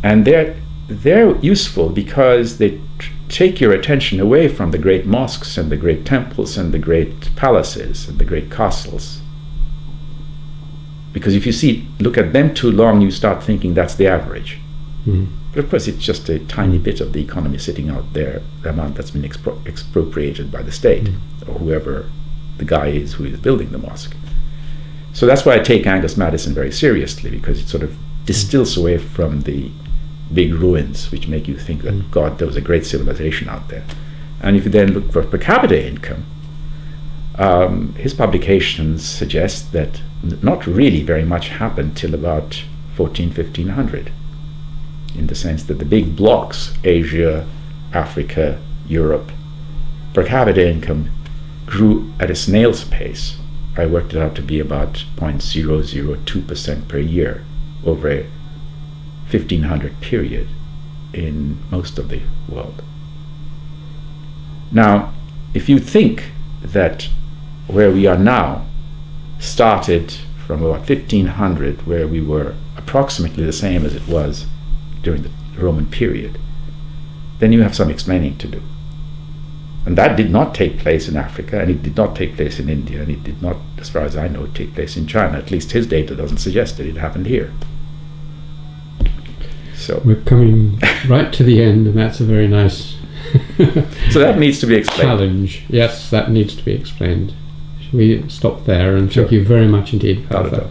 And they're useful because they take your attention away from the great mosques and the great temples and the great palaces and the great castles. Because if you look at them too long, you start thinking that's the average. But of course, it's just a tiny bit of the economy sitting out there, the amount that's been expropriated by the state, or whoever the guy is who is building the mosque. So that's why I take Angus Maddison very seriously, because it sort of distills away from the big ruins, which make you think that, God, there was a great civilization out there. And if you then look for per capita income, his publications suggest that not really very much happened till about 1500, in the sense that the big blocks, Asia, Africa, Europe, per capita income grew at a snail's pace. I worked it out to be about 0.002% per year over a 1500 period in most of the world. Now, if you think that where we are now started from about 1500, where we were approximately the same as it was during the Roman period, then you have some explaining to do. And that did not take place in Africa, and it did not take place in India, and it did not, as far as I know, take place in China. At least his data doesn't suggest that it happened here. So we're coming right to the end, and that's a very nice so that needs to be explained. Challenge. Yes, that needs to be explained. Shall we stop there? And Sure. thank you very much indeed, Not at Partha. all.